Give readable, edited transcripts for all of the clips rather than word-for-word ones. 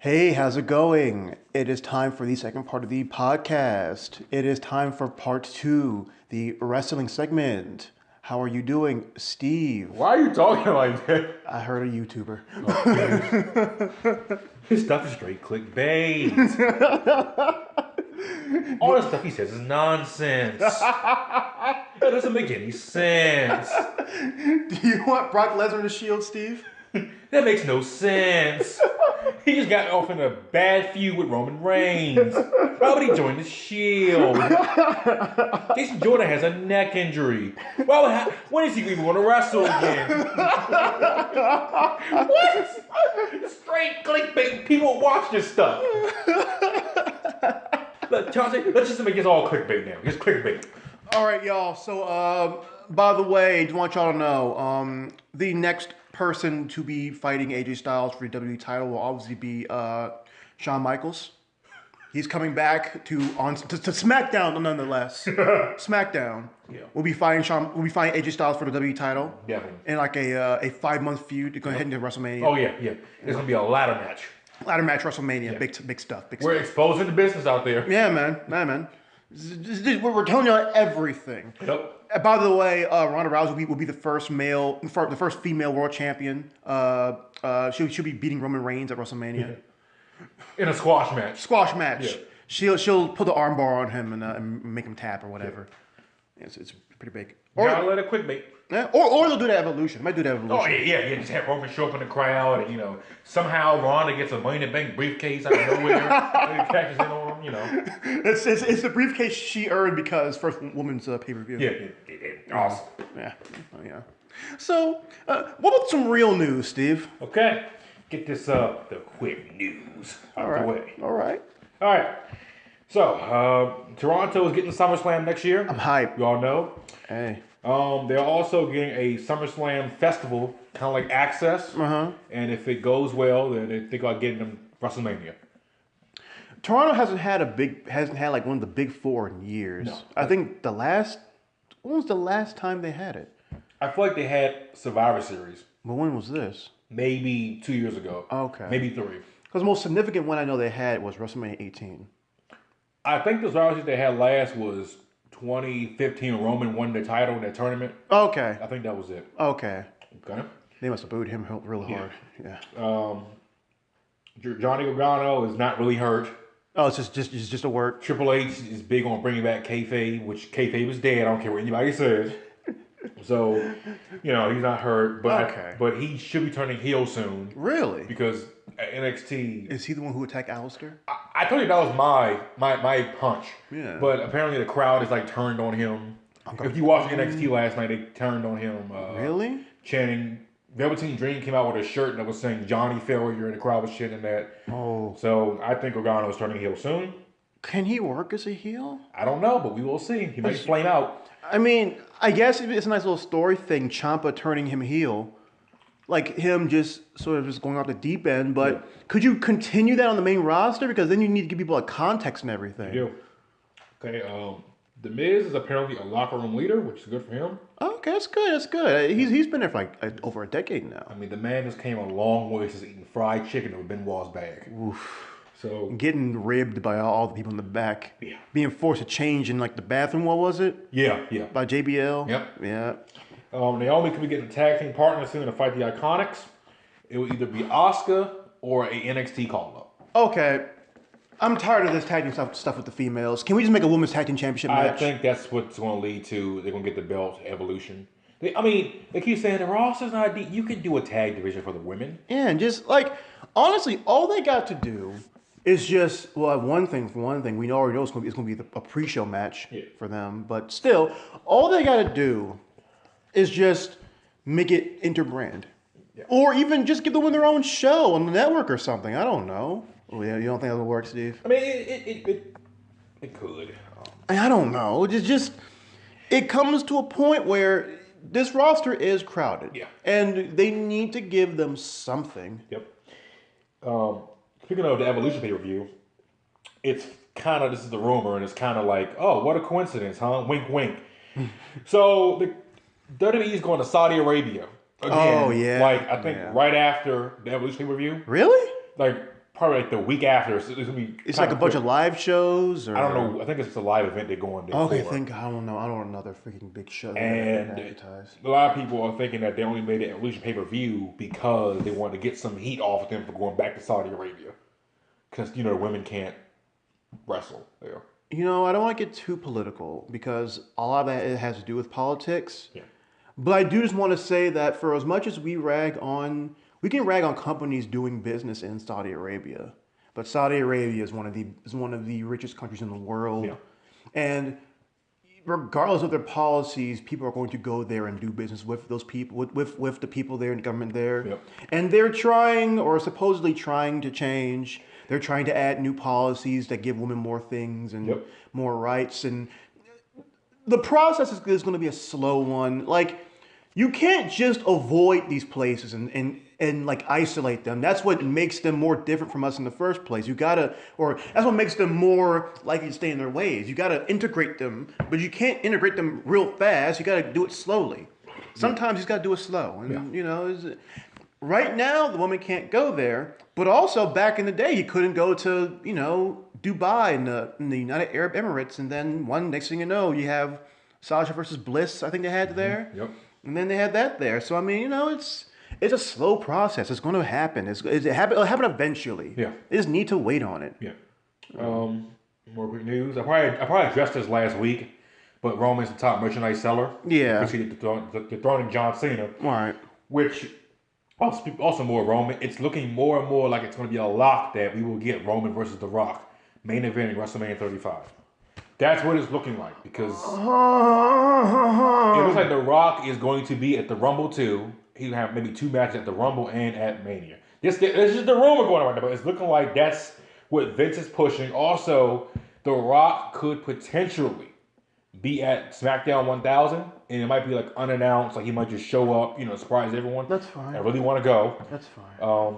Hey, how's it going? It is time for the second part of the podcast. It is time for part two, the wrestling segment. How are you doing, Steve? Why are you talking like that? I heard a YouTuber. His stuff is straight clickbait. All the stuff he says is nonsense. That doesn't make any sense. Do you want Brock Lesnar to Shield, Steve? That makes no sense. He just got off in a bad feud with Roman Reigns. Why would he join the Shield? Jason Jordan has a neck injury. When is he even going to wrestle again? What? Straight clickbait. People watch this stuff. Look, Chauncey, let's just make this all clickbait now. It's clickbait. All right, y'all. So, by the way, I just want y'all to know, the next person to be fighting AJ Styles for the WWE title will obviously be Shawn Michaels. He's coming back to SmackDown, nonetheless. SmackDown. Yeah. We'll be fighting AJ Styles for the WWE title. Definitely. In like a 5-month feud to go ahead into WrestleMania. Oh yeah. There's gonna be a ladder match. Ladder match WrestleMania. Yeah. Big stuff. We're exposing the business out there. Yeah, man. We're telling y'all everything. Yep. By the way, Ronda Rousey will be the first female world champion. She'll be beating Roman Reigns at WrestleMania. In a squash match. Yeah. She'll put the armbar on him and make him tap or whatever. Yeah. It's pretty big. Gotta let it clickbait. Yeah, or they'll do that Evolution. Might do that Evolution. Oh yeah. Just have Roman show up in the crowd, and somehow Ronda gets a Money in the Bank briefcase out of nowhere. And catches in on him. It's the briefcase she earned because first woman's pay-per-view. Yeah. Awesome. Yeah. Oh, yeah. So, what about some real news, Steve? Okay. Get this the quick news out the way. All right. So, Toronto is getting SummerSlam next year. I'm hyped. You all know. Hey. They're also getting a SummerSlam festival, kind of like Access. And if it goes well, then they think about getting them WrestleMania. Toronto hasn't had like one of the big four in years. No. I think when was the last time they had it? I feel like they had Survivor Series. But when was this? Maybe 2 years ago. Okay. Maybe 3. Because the most significant one I know they had was WrestleMania 18. I think the Survivor Series they had last was 2015. Roman won the title in that tournament. Okay. I think that was it. Okay. They must have booed him really hard. Yeah. Johnny Gargano is not really hurt. Oh, it's just a work. Triple H is big on bringing back kayfabe, which kayfabe is dead. I don't care what anybody says. So, he's not hurt, but he should be turning heel soon. Really? Because at NXT, is he the one who attacked Alistair? I told you that was my punch. Yeah. But apparently the crowd is like turned on him. If you watched NXT last night, they turned on him. Really? Chanting. Velveteen Dream came out with a shirt that was saying Johnny Failure, and the crowd was chanting that. Oh. So I think Gargano is turning heel soon. Can he work as a heel? I don't know, but we will see. He might flame out. I mean, I guess it's a nice little story thing, Ciampa turning him heel. Like him just sort of just going off the deep end, but could you continue that on the main roster? Because then you need to give people a context and everything. You do. Okay, The Miz is apparently a locker room leader, which is good for him. Okay, that's good. He's been there for like over a decade now. I mean, the man just came a long way since eating fried chicken over Benoit's bag. Oof. So getting ribbed by all the people in the back. Yeah. Being forced to change in like the bathroom. What was it? Yeah. By JBL. Yep. Yeah. Naomi could be getting a tag team partner soon to fight the Iconics. It will either be Asuka or a NXT call-up. Okay. I'm tired of this tag team stuff with the females. Can we just make a women's tag team championship match? I think that's what's going to lead to. They're going to get the belt Evolution. They keep saying the roster's not deep. You can do a tag division for the women. Yeah, and just honestly, all they got to do is just one thing. We already know it's going to be a pre-show match for them. But still, all they got to do is just make it inter-brand, or even just give the women their own show on the network or something. I don't know. Oh yeah, you don't think that'll work, Steve? I mean, it could. I don't know. It comes to a point where this roster is crowded, and they need to give them something. Yep. Speaking of the Evolution pay-per-view, it's kind of, this is the rumor, and it's kind of like, oh, what a coincidence, huh? Wink, wink. So the WWE is going to Saudi Arabia again. Oh yeah. I think right after the Evolution pay-per-view. Really? probably like the week after. So it's gonna be. It's like a bunch of live shows, or I don't know. I think it's a live event they're going there. Okay, for. I don't know. I don't know another freaking big show. And a lot of people are thinking that they only made it at least pay-per-view because they wanted to get some heat off of them for going back to Saudi Arabia. Because, the women can't wrestle there. I don't want to get too political because a lot of that it has to do with politics. Yeah. But I do just want to say that for as much as we can rag on companies doing business in Saudi Arabia. But Saudi Arabia is one of the richest countries in the world. Yeah. And regardless of their policies, people are going to go there and do business with those people, with the people there and the government there. Yep. And they're trying, or supposedly trying, to change. They're trying to add new policies that give women more things and more rights. And the process is going to be a slow one. Like, you can't just avoid these places and like isolate them. That's what makes them more different from us in the first place. That's what makes them more likely to stay in their ways. You gotta integrate them, but you can't integrate them real fast. You gotta do it slowly. Sometimes you just gotta do it slow. And right now the woman can't go there, but also back in the day you couldn't go to Dubai in the United Arab Emirates, and then next thing you know you have Sasha versus Bliss. I think they had there. Yep. And then they had that there. So I mean, it's a slow process. It's going to happen. It'll happen eventually. Yeah. They just need to wait on it. Yeah. More quick news. I probably addressed this last week, but Roman's the top merchandise seller. Yeah. Because he dethroning John Cena. All right. Which also more Roman. It's looking more and more like it's going to be a lock that we will get Roman versus The Rock main event in WrestleMania 35. That's what it's looking like because it looks like The Rock is going to be at the Rumble too. He'll have maybe 2 matches at the Rumble and at Mania. This is the rumor going on right now, but it's looking like that's what Vince is pushing. Also, The Rock could potentially be at SmackDown 1000, and it might be like unannounced, like he might just show up, surprise everyone. That's fine. I really want to go. That's fine.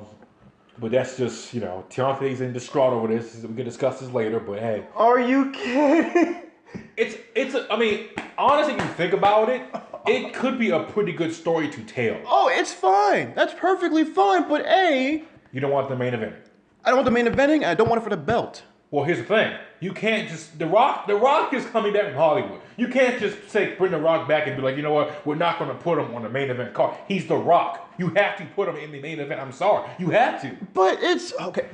But that's just, Tiante's in distraught over this. We can discuss this later, but hey. Are you kidding? Honestly, if you think about it, it could be a pretty good story to tell. Oh, it's fine. That's perfectly fine. But you don't want the main event. I don't want the main eventing. I don't want it for the belt. Well, here's the thing. You can't just... The Rock is coming back from Hollywood. You can't just bring The Rock back and be like, you know what? We're not going to put him on the main event card. He's The Rock. You have to put him in the main event. I'm sorry. You have to. But it's... Okay.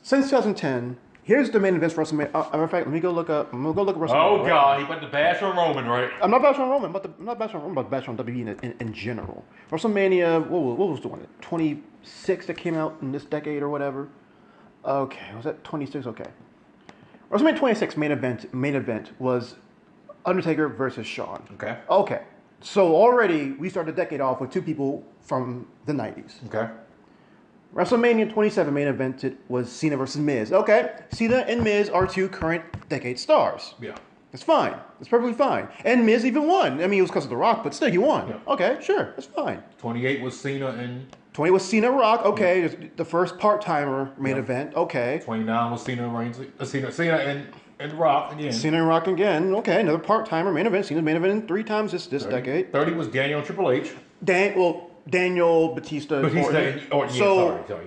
Since 2010... Here's the main event for WrestleMania. Matter of fact, let me go look up. I'm gonna go look at WrestleMania. Oh God, he put the bash on Roman, right? I'm not bashing on Roman, I'm not bashing on Roman, but bashing on WWE in general. WrestleMania, what was the one? 26 that came out in this decade or whatever. Okay, was that 26? Okay. WrestleMania 26 main event was Undertaker versus Shawn. Okay. Okay. So already we started the decade off with 2 people from the 90s. Okay. WrestleMania 27 main event was Cena versus Miz. Okay, Cena and Miz are 2 current decade stars. Yeah. That's fine. That's perfectly fine. And Miz even won. I mean, it was because of The Rock, but still, he won. Yeah. Okay, sure. That's fine. 28 was Cena and... 20 was Cena Rock. Okay, the first part-timer main event. Okay. 29 was Cena Reigns. Cena and Rock again. Cena and Rock again. Okay, another part-timer main event. Cena's main event 3 times this decade. 30 was Daniel and Triple H. Daniel, Batista, Orton.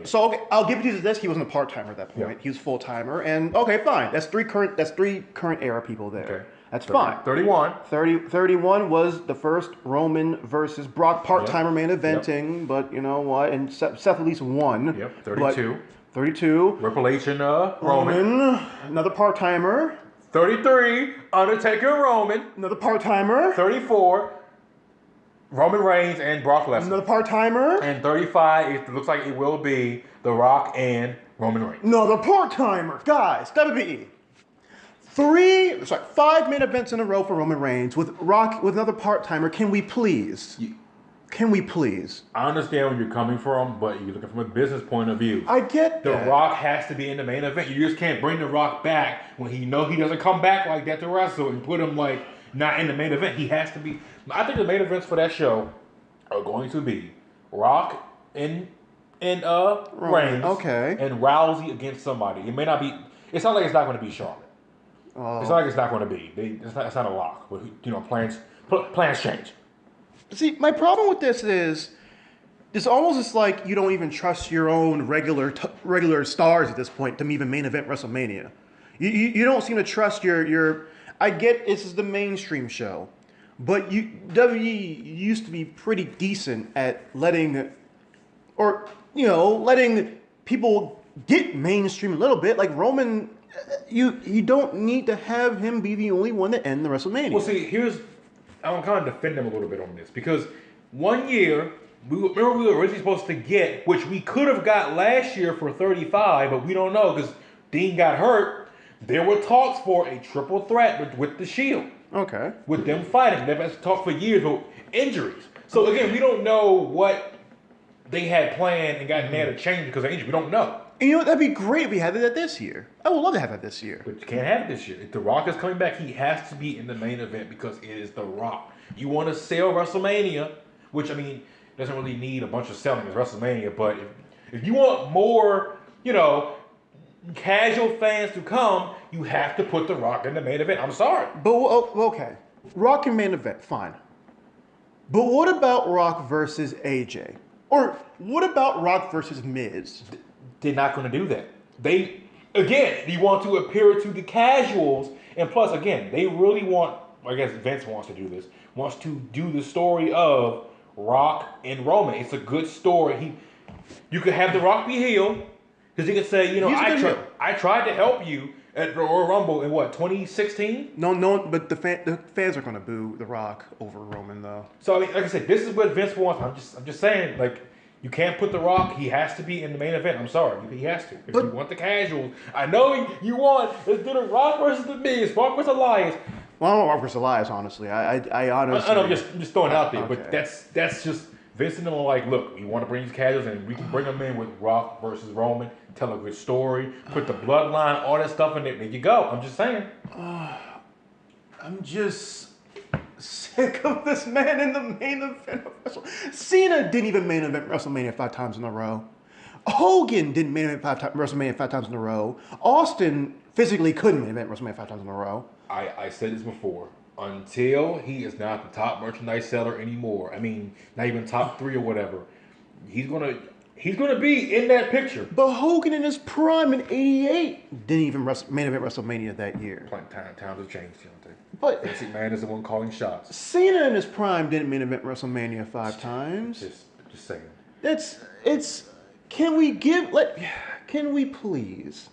So okay, I'll give Batista this. He wasn't a part-timer at that point. Yeah. He was full-timer. And okay, fine. That's three current era people there. Okay. That's fine. 31. 31 was the first Roman versus Brock part-timer main eventing, but you know what? And Seth at least won. Yep. 32. 32. Triple H and Roman. Another part-timer. 33. Undertaker and Roman. Another part-timer. 34. Roman Reigns and Brock Lesnar. Another part-timer. And 35, it looks like it will be The Rock and Roman Reigns. Another part-timer. Guys, WWE. 5 main events in a row for Roman Reigns with another part-timer. Can we please? Can we please? I understand where you're coming from, but you're looking from a business point of view. I get that. The Rock has to be in the main event. You just can't bring The Rock back when he doesn't come back like that to wrestle and put him not in the main event. He has to be. I think the main events for that show are going to be Rock and Reigns, okay, and Rousey against somebody. It may not be. It's not like it's not going to be Charlotte. It's not like it's not going to be. It's not a lock. But plans change. See, my problem with this is it's almost just like you don't even trust your own regular stars at this point to even main event WrestleMania. You don't seem to trust your. I get this is the mainstream show, but WWE used to be pretty decent at letting people get mainstream a little bit. Like Roman, you don't need to have him be the only one to end the WrestleMania. Well, see, I'm kind of defend him a little bit on this because 1 year. We were originally supposed to get, which we could have got last year for 35, but we don't know because Dean got hurt. There were talks for a triple threat with the Shield. Okay. With them fighting. They've been talked for years about injuries. So again, we don't know what they had planned and got mad to change because of injury. We don't know. And you know what? That'd be great if we had that this year. I would love to have that this year. But you can't have it this year. If The Rock is coming back, he has to be in the main event because it is The Rock. You want to sell WrestleMania, which, I mean, doesn't really need a bunch of selling as WrestleMania, but if you want more, casual fans to come, you have to put The Rock in the main event. I'm sorry. But, okay. Rock in main event, fine. But what about Rock versus AJ? Or what about Rock versus Miz? They're not going to do that. You want to appeal to the casuals, and plus, again, they really want, I guess Vince wants to do this, wants to do the story of Rock and Roman. It's a good story. You could have The Rock be heel because he could say, I tried to help you at Royal Rumble in what 2016. No, but the fans are going to boo The Rock over Roman though. So I mean, like I said, this is what Vince wants. I'm just saying, like you can't put The Rock. He has to be in the main event. I'm sorry, he has to. If you want the casuals, I know you want. Let's do The Rock versus the Miz, Rock versus Elias. Well, I don't want Rock versus Elias, honestly. I honestly. I know, I'm just throwing it out there, okay. But that's just Vince and them are like, look, we want to bring these casuals, and we can bring them in with Rock versus Roman, tell a good story, put the bloodline, all that stuff in there. There you go. I'm just saying. I'm just sick of this man in the main event of WrestleMania. Cena didn't even main event WrestleMania 5 times in a row. Hogan didn't main event WrestleMania 5 times in a row. Austin physically couldn't main event WrestleMania 5 times in a row. I said this before. Until he is not the top merchandise seller anymore. I mean, not even top 3 or whatever. He's gonna be in that picture. But Hogan in his prime in '88 didn't even main event WrestleMania that year. Times have changed, don't they? But Vince McMahon is the one calling shots. Cena in his prime didn't main event WrestleMania 5 times. Just saying. Can we please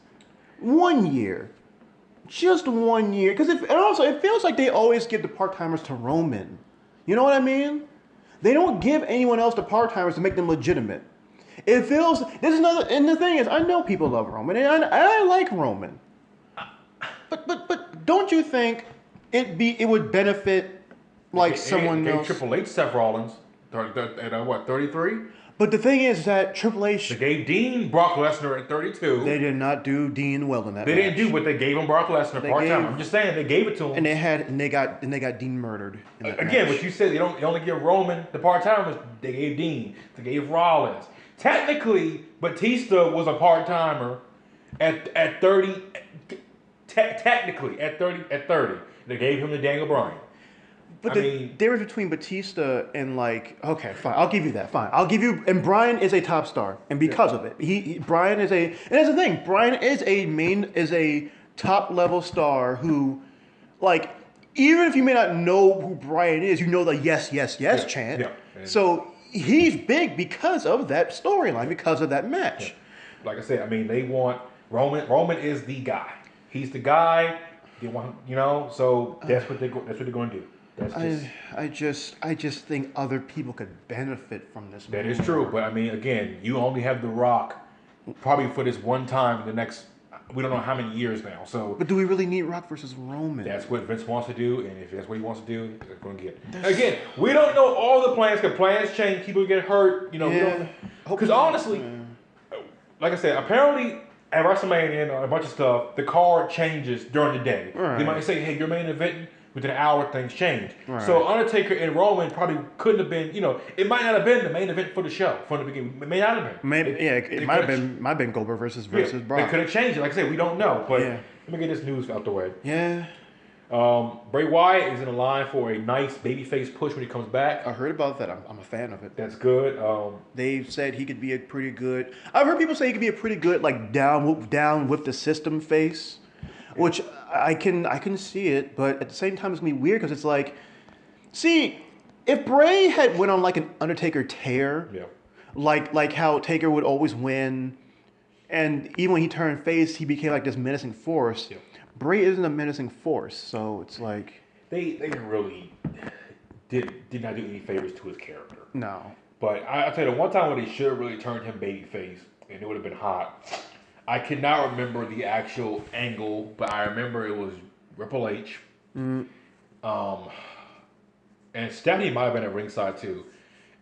1 year? Just 1 year, because it feels like they always give the part-timers to Roman. You know what I mean? They don't give anyone else the part-timers to make them legitimate. It feels and the thing is, I know people love Roman, and I like Roman. But don't you think it would benefit someone else? Triple H Seth Rollins at what 33? But the thing is that Triple H... They gave Dean Brock Lesnar at 32. They did not do Dean well in that match. They didn't do, but they gave him Brock Lesnar part-time. I'm just saying, they gave it to him. And they got Dean murdered in that Again, match. what you said, they only give Roman the part-timers. They gave Dean. They gave Rollins. Technically, Batista was a part-timer at 30. Technically, at 30. They gave him to Daniel Bryan. But the difference between Batista and okay, fine, I'll give you that. Fine, I'll give you. And Bryan is a top star, and because of it, Bryan is and that's the thing. Bryan is a top level star who, even if you may not know who Bryan is, you know the yes chant. Yeah. So he's big because of that storyline, because of that match. Yeah. Like I said, I mean, they want Roman. Roman is the guy. He's the guy. They want, so that's what they're going to do. I just think other people could benefit from this. That is true, but I mean, again, you only have The Rock probably for this one time in the next, we don't know how many years now. So, but do we really need Rock versus Roman? That's what Vince wants to do, and if that's what he wants to do, they're going to get. Again, we don't know all the plans because plans change. People get hurt, Because honestly, like I said, apparently at WrestleMania and a bunch of stuff, the card changes during the day. Right. They might say, "Hey, you're main eventing." Within an hour, things change. Right. So Undertaker and Roman probably couldn't have been, it might not have been the main event for the show from the beginning. It may not have been. It might have been Goldberg versus Brock. They could have changed it. Like I said, we don't know. But let me get this news out the way. Yeah. Bray Wyatt is in the line for a nice babyface push when he comes back. I heard about that. I'm a fan of it. That's good. They've said he could be a pretty good. I've heard people say he could be a pretty good like down with the system face, which I can see it, but at the same time it's gonna be weird because it's like, see, if Bray had went on like an Undertaker tear, like how Taker would always win, and even when he turned face, he became like this menacing force. Yeah. Bray isn't a menacing force, so it's like they really did not do any favors to his character. No. But I'll tell you, the one time when they should have really turned him babyface, and it would have been hot. I cannot remember the actual angle, but I remember it was Triple H. And Stephanie might have been at ringside too.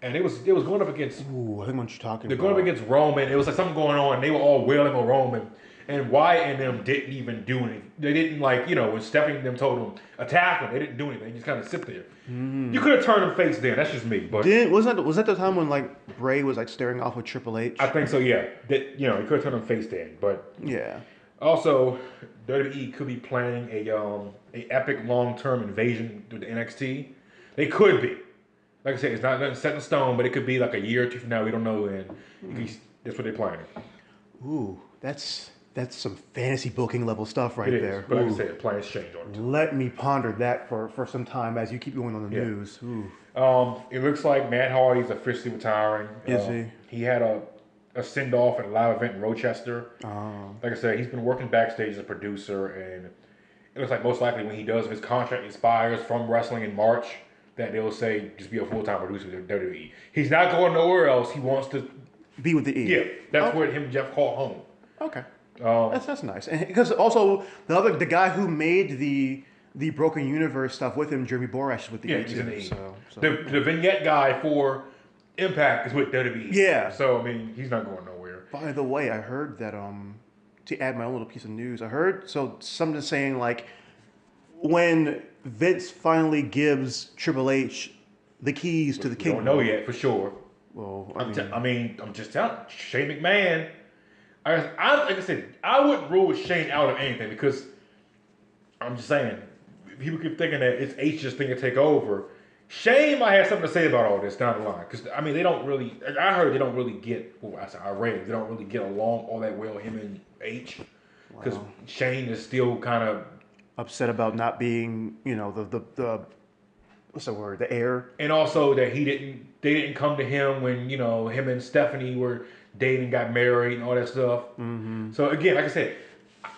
And it was going up against. Ooh, I think what you're talking they're about. going up against Roman. It was like something going on. They were all wailing on Roman. And Wyatt and them didn't even do anything. They didn't when Stephanie and them told them attack them, they didn't do anything. They just kind of sit there. You could have turned them face then. That's just me. But was that the time when like Bray was like staring off with Triple H? I think so. Yeah. That he could have turned them face then. But yeah. Also, WWE could be planning a epic long-term invasion through the NXT. They could be. Like I said, it's not nothing set in stone, but it could be like a year or two from now. We don't know when. That's what they're planning. Ooh, that's some fantasy booking level stuff right there. But like I said, plans change on it. Let me ponder that for some time as you keep going on the news. Ooh. It looks like Matt Hardy's officially retiring. Is he? He had a send-off at a live event in Rochester. Like I said, he's been working backstage as a producer, and it looks like most likely when he does, if his contract expires from wrestling in March, that they'll say just be a full-time producer with WWE. He's not going nowhere else. He wants to be with the E. Yeah, that's where him and Jeff call home. Okay. That's nice, and because also the guy who made the Broken Universe stuff with him, Jeremy Borash, is with the E he's in the E. So. The vignette guy for Impact is with WWE. Yeah. So I mean, he's not going nowhere. By the way, I heard that to add my own little piece of news, I heard something saying like when Vince finally gives Triple H the keys to the kingdom. Don't know yet for sure. Well, I'm just telling Shane McMahon. Like I said, I wouldn't rule Shane out of anything because I'm just saying people keep thinking that it's H's thing to take over. Shane might have something to say about all this down the line because I mean they don't really. I heard they don't really get. Well, I read they don't really get along all that well, him and H, because Shane is still kind of upset about not being the what's the word, the heir, and also that they didn't come to him when him and Stephanie were dating, got married, and all that stuff. Mm-hmm. So again, like I said,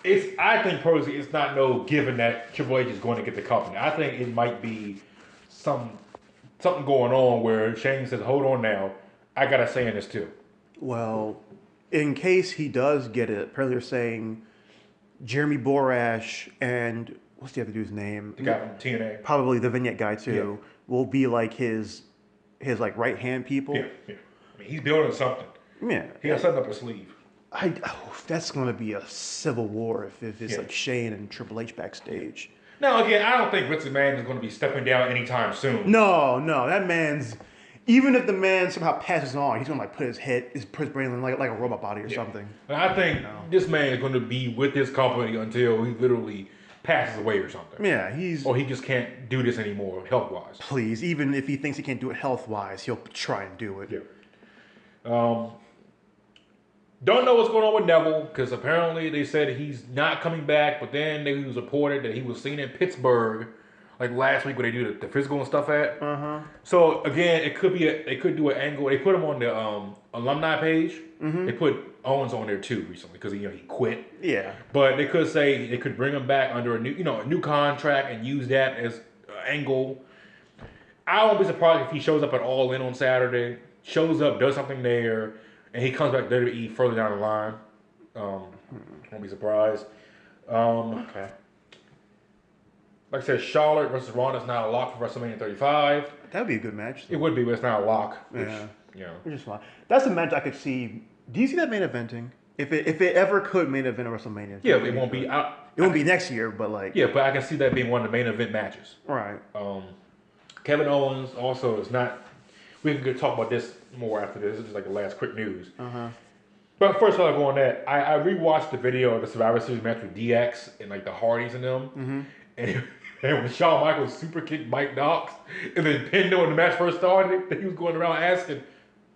I think personally it's not no given that Triple H is going to get the company. I think it might be something going on where Shane says, "Hold on now, I got a say in this too." Well, in case he does get it, apparently they're saying Jeremy Borash and what's the other dude's name? The guy from TNA, probably the vignette guy too, will be like his like right hand people. Yeah. I mean, he's building something. Yeah, he has something up his sleeve. That's going to be a civil war if it's like Shane and Triple H backstage. Now, again, I don't think Vince McMahon is going to be stepping down anytime soon. No, that man's. Even if the man somehow passes on, he's going to like put his brain in like a robot body or something. And I think this man is going to be with this company until he literally passes away or something. Yeah, or he just can't do this anymore health wise. Please, even if he thinks he can't do it health wise, he'll try and do it. Yeah. Don't know what's going on with Neville because apparently they said he's not coming back, but then it was reported that he was seen in Pittsburgh like last week where they do the physical and stuff at. So again, they could do an angle. They put him on the alumni page. Mm-hmm. They put Owens on there too recently because he quit. Yeah. But they could say they could bring him back under a new contract and use that as an angle. I won't be surprised if he shows up at All In on Saturday, shows up, does something there. And he comes back to WWE further down the line. Won't be surprised. Okay. Like I said, Charlotte versus Ronda is not a lock for WrestleMania 35. That would be a good match. It would be, but it's not a lock. Which is fine. That's a match I could see. Do you see that main eventing? If it ever could main event at WrestleMania. Yeah, it won't be. It won't be next year, but like. Yeah, but I can see that being one of the main event matches. Right. Kevin Owens also is not. We can talk about this more after this. This is like the last quick news. But first, while I go on that, I rewatched the video of the Survivor Series match with DX and like the Hardys and them, and And when Shawn Michaels super kicked Mike Knox and then pinned him when the match first started, he was going around asking,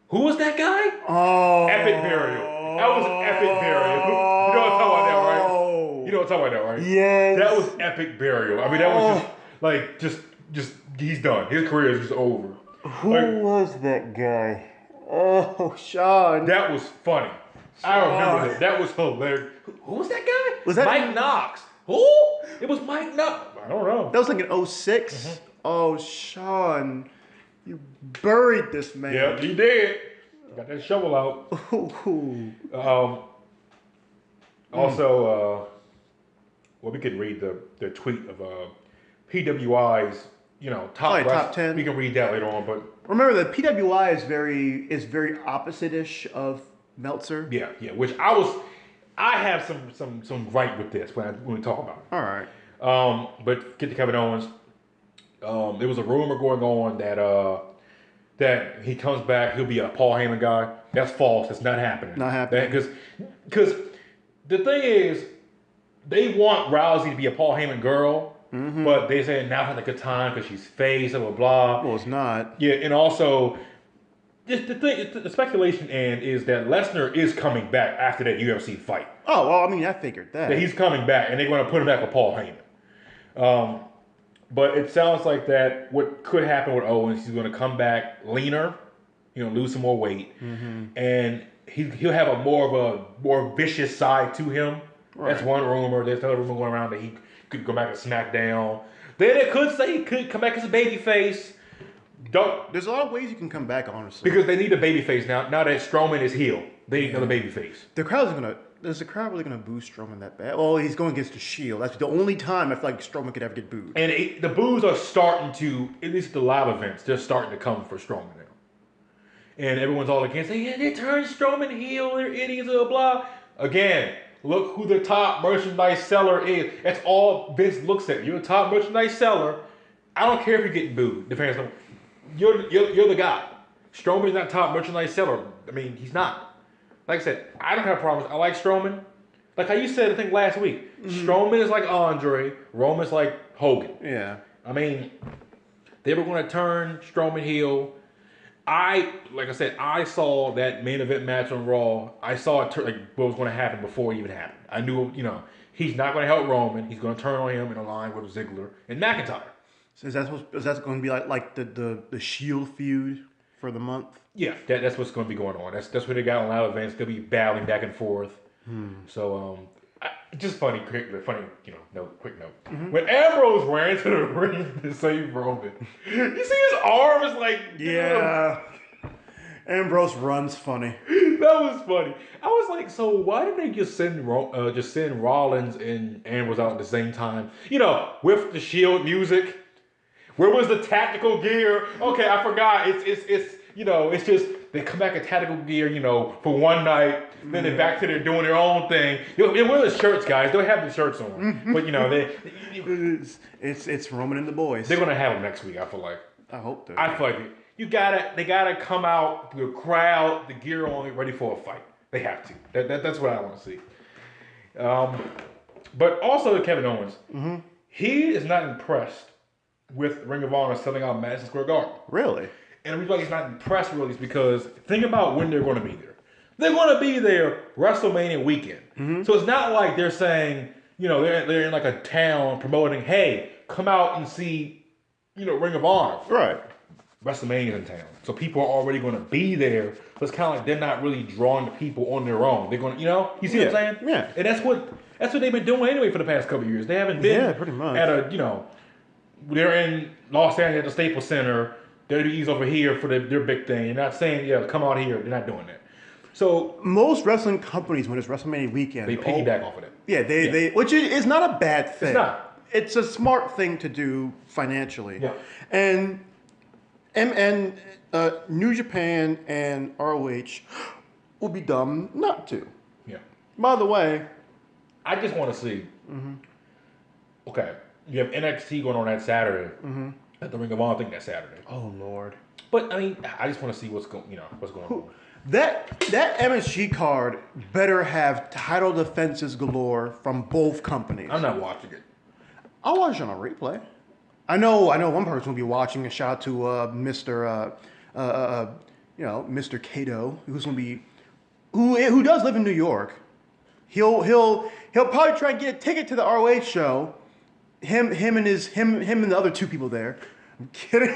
who was that guy? Oh. Epic burial. That was an epic burial. You know what I'm talking about now, right? You know what I'm talking about now, right? Yes. That was epic burial. I mean, that was just he's done. His career is just over. Who was that guy? Oh, Shawn. That was funny. I remember that. That was hilarious. Who was that guy? Was that Mike Knox? Who? It was Mike Knox. I don't know. That was like in 06. Mm-hmm. Oh, Shawn. You buried this man. Yeah, he did. Got that shovel out. Also, well, we could read the tweet of PWI's, top 10. We can read that later on, but remember that PWI is very opposite-ish of Meltzer. Yeah, which I have some gripe with this when we talk about it. All right. But get to Kevin Owens. There was a rumor going on that he comes back, he'll be a Paul Heyman guy. That's false. That's not happening. Not happening. Because the thing is, they want Rousey to be a Paul Heyman girl, but they say now's not a good time because she's face, blah, blah, blah. Well, it's not. Yeah, and also, the speculation is that Lesnar is coming back after that UFC fight. Oh, well, I mean, I figured that. That he's coming back, and they're going to put him back with Paul Heyman. But it sounds like that what could happen with Owens, he's going to come back leaner, lose some more weight, and he'll have a more vicious side to him. Right. That's one rumor. There's another rumor going around that he could go back to SmackDown. Then it could say he could come back as a babyface. There's a lot of ways you can come back, honestly. Because they need a babyface now. Now that Strowman is healed, they need another babyface. Is the crowd really gonna boo Strowman that bad? Well, he's going against the Shield. That's the only time I feel like Strowman could ever get booed. And the boos are starting to, at least the live events, they're starting to come for Strowman now. And everyone's all against, yeah, they turned Strowman heel, they're idiots, blah, blah. Again, look who the top merchandise seller is. That's all Vince looks at. You're a top merchandise seller. I don't care if you're getting booed. The fans don't. You're the guy. Strowman's not top merchandise seller. I mean, he's not. Like I said, I don't have problems. I like Strowman. Like how you said, I think last week, Strowman is like Andre. Roman's like Hogan. Yeah. I mean, they were going to turn Strowman heel. Like I said, I saw that main event match on Raw. I saw it what was going to happen before it even happened. I knew, he's not going to help Roman. He's going to turn on him in a line with Ziggler and McIntyre. So is that going to be like the Shield feud for the month? Yeah, that's what's going to be going on. That's what they got on live events. They'll be battling back and forth. So, just quick note. When Ambrose ran to the ring to save Roman, you see his arm is like... Yeah. Ambrose runs funny. That was funny. I was like, so why did they just send Rollins and Ambrose out at the same time? With the Shield music. Where was the tactical gear? Okay, I forgot. It's just they come back in tactical gear, for one night. Then they're back to doing their own thing. They wear the shirts, guys. They'll have the shirts on. But it's Roman and the boys. They're gonna have them next week. I feel like. I hope so. I feel like they gotta come out, the crowd, the gear on, ready for a fight. They have to. That's what I want to see. But also Kevin Owens, he is not impressed with Ring of Honor selling out Madison Square Garden. Really? And the reason why he's not impressed really is because think about when they're going to be there. They're going to be there WrestleMania weekend. So it's not like they're saying, they're in like a town promoting, hey, come out and see, Ring of Honor. Right. WrestleMania's in town. So people are already going to be there. So it's kind of like they're not really drawing the people on their own. They're going to, you see what I'm saying? Yeah. And that's what they've been doing anyway for the past couple of years. They haven't been pretty much. at a, they're in Los Angeles at the Staples Center. WWE's over here for their big thing. You're not saying, come out here. They're not doing that. So most wrestling companies, when it's WrestleMania weekend, they piggyback off of it. Yeah, they which is not a bad thing. It's not. It's a smart thing to do financially. Yeah. And New Japan and ROH would be dumb not to. Yeah. By the way, I just want to see. Okay, you have NXT going on that Saturday. At the Ring of Honor, I think that's Saturday. oh Lord. But I mean, I just want to see what's going on. That MSG card better have title defenses galore from both companies. I'm not watching it. I'll watch it on a replay. I know one person will be watching. A shout out to Mr. Cato, who's gonna be who does live in New York. He'll probably try and get a ticket to the ROH show. Him and the other two people there. I'm kidding.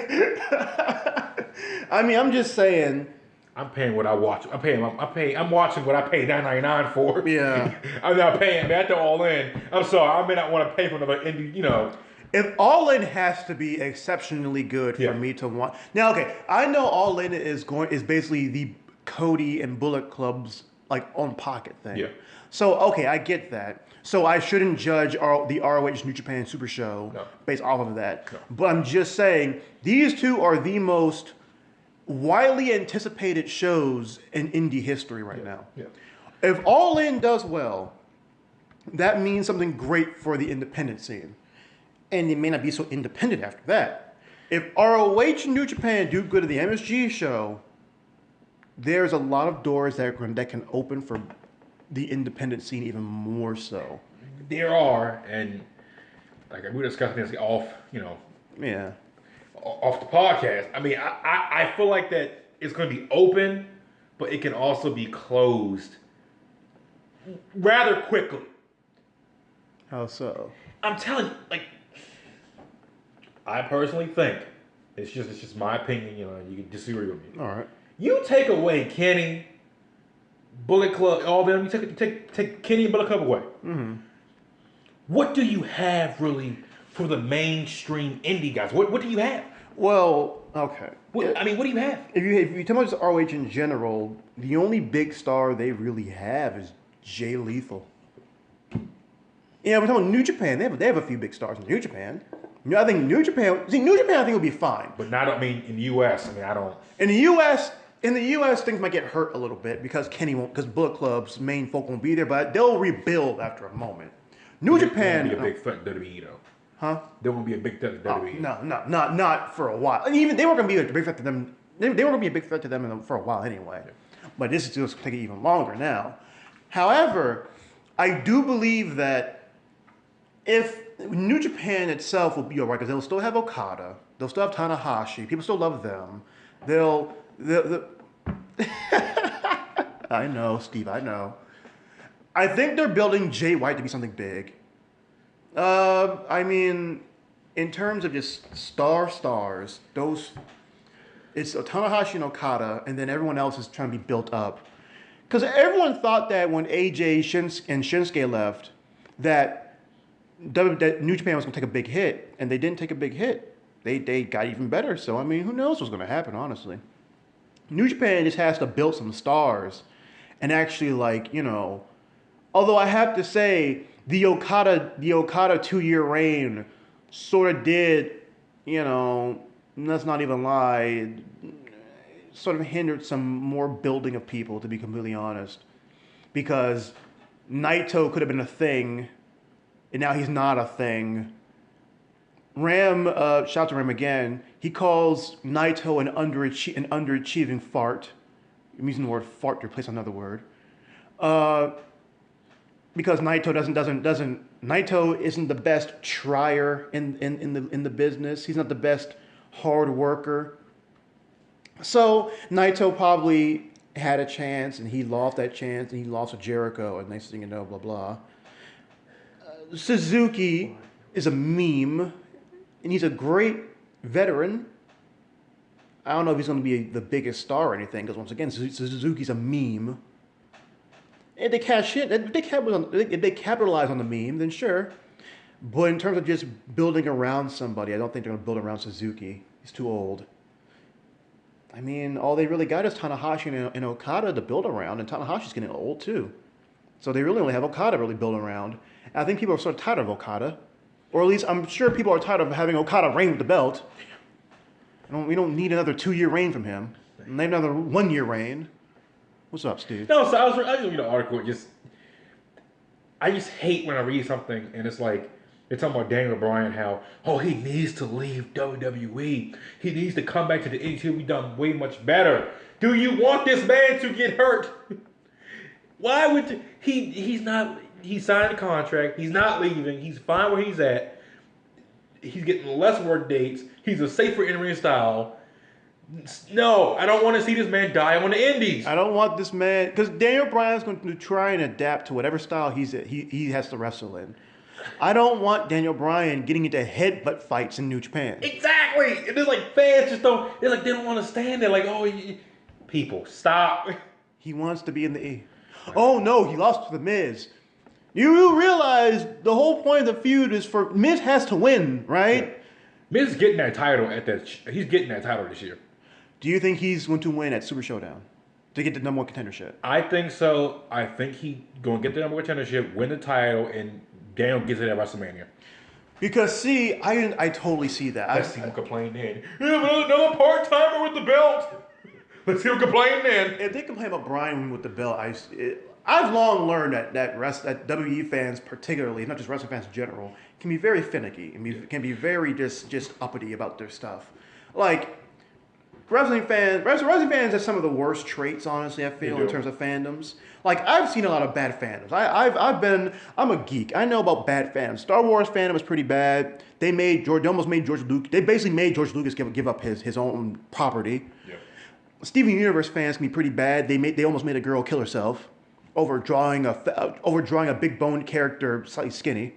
I mean, I'm just saying. I'm paying what I watch. I'm watching what I pay $9.99 for. Yeah. I'm not paying. I mean, that's all in. I'm sorry. I may not want to pay for another indie. If All In has to be exceptionally good for me to want. Now, okay, I know All In is basically the Cody and Bullet Club's like own pocket thing. Yeah. So okay, I get that. So I shouldn't judge the ROH New Japan Super Show based off of that. No. But I'm just saying these two are the most widely anticipated shows in indie history right now. Yeah. If All In does well, that means something great for the independent scene. And it may not be so independent after that. If ROH and New Japan do good at the MSG show, there's a lot of doors that can open for the independent scene even more so. There are, and like we were discussing this off, off the podcast. I mean, I feel like that it's going to be open, but it can also be closed rather quickly. How so? I'm telling you, like, I personally think it's just my opinion. You can disagree with me. All right. You take away Kenny, Bullet Club, all them. You take Kenny and Bullet Club away. Mm-hmm. What do you have really for the mainstream indie guys? What do you have? Well, okay. What do you have? If you talk about just ROH in general, the only big star they really have is Jay Lethal. We're talking about New Japan. They have a few big stars in New Japan. I think New Japan I think will be fine. But not, in the U.S. I don't. In the U.S., things might get hurt a little bit because because Bullet Club's main folk won't be there, but they'll rebuild after a moment. New Japan. There won't be a big threat to WWE though. Huh? There won't be a big threat to WWE. No, not for a while. And even they weren't going to be a big threat to them. They weren't going to be a big threat to them for a while anyway. Yeah. But this is just taking even longer now. However, I do believe that if New Japan itself will be alright, because they'll still have Okada, they'll still have Tanahashi. People still love them. They'll I know, Steve. I know. I think they're building Jay White to be something big. In terms of just stars, it's Tanahashi and Okada, and then everyone else is trying to be built up. Because everyone thought that when AJ and Shinsuke left, that New Japan was going to take a big hit, and they didn't take a big hit. They got even better. So, who knows what's going to happen, honestly. New Japan just has to build some stars and actually, although I have to say, the Okada 2-year reign sort of did, let's not even lie, sort of hindered some more building of people, to be completely honest. Because Naito could have been a thing, and now he's not a thing. Ram, shout out to Ram again, he calls Naito an underachieving fart. I'm using the word fart to replace another word. Because Naito Naito isn't the best trier in the business. He's not the best hard worker. So Naito probably had a chance, and he lost that chance, and he lost to Jericho, and next thing you know, blah blah. Suzuki is a meme, and he's a great veteran. I don't know if he's going to be the biggest star or anything, because once again, Suzuki's a meme. If they cash in, if they capitalize on the meme, then sure. But in terms of just building around somebody, I don't think they're going to build around Suzuki. He's too old. All they really got is Tanahashi and Okada to build around, and Tanahashi's getting old too. So they really only have Okada really building around. And I think people are sort of tired of Okada. Or at least I'm sure people are tired of having Okada reign with the belt. We don't need another 2-year reign from him. Maybe another 1-year reign. What's up, Steve? No, so I was reading an article. I just hate when I read something and it's like they're talking about Daniel Bryan, how he needs to leave WWE. He needs to come back to the indie team. We've done way much better. Do you want this man to get hurt? Why would he's not? He signed a contract. He's not leaving. He's fine where he's at. He's getting less work dates. He's a safer in-ring style. No, I don't want to see this man die on the indies. I don't want this man, because Daniel Bryan's going to try and adapt to whatever style he has to wrestle in. I don't want Daniel Bryan getting into headbutt fights in New Japan. Exactly. And there's like fans just don't. They're like they don't want to stand there. Like people stop. He wants to be in the E. Oh no, he lost to the Miz. You realize the whole point of the feud is for Miz has to win, right? Yeah. Miz is getting that title he's getting that title this year. Do you think he's going to win at Super Showdown to get the number one contendership? I think so. I think he's going to get the number one contendership, win the title, and Daniel gets it at WrestleMania. Because see, I totally see that. Let's see him complain then. Another part-timer with the belt. Let's see him complain then. If they complain about Bryan with the belt, I've long learned that WWE fans, particularly, not just wrestling fans in general, can be very finicky and can be very just uppity about their stuff. Like wrestling fans have some of the worst traits, honestly, I feel, in terms of fandoms. Like I've seen a lot of bad fandoms. I'm a geek. I know about bad fandoms. Star Wars fandom was pretty bad. They almost made George Lucas. They basically made George Lucas give up his own property. Yeah. Steven Universe fans can be pretty bad. They almost made a girl kill herself over drawing a big boned character slightly skinny.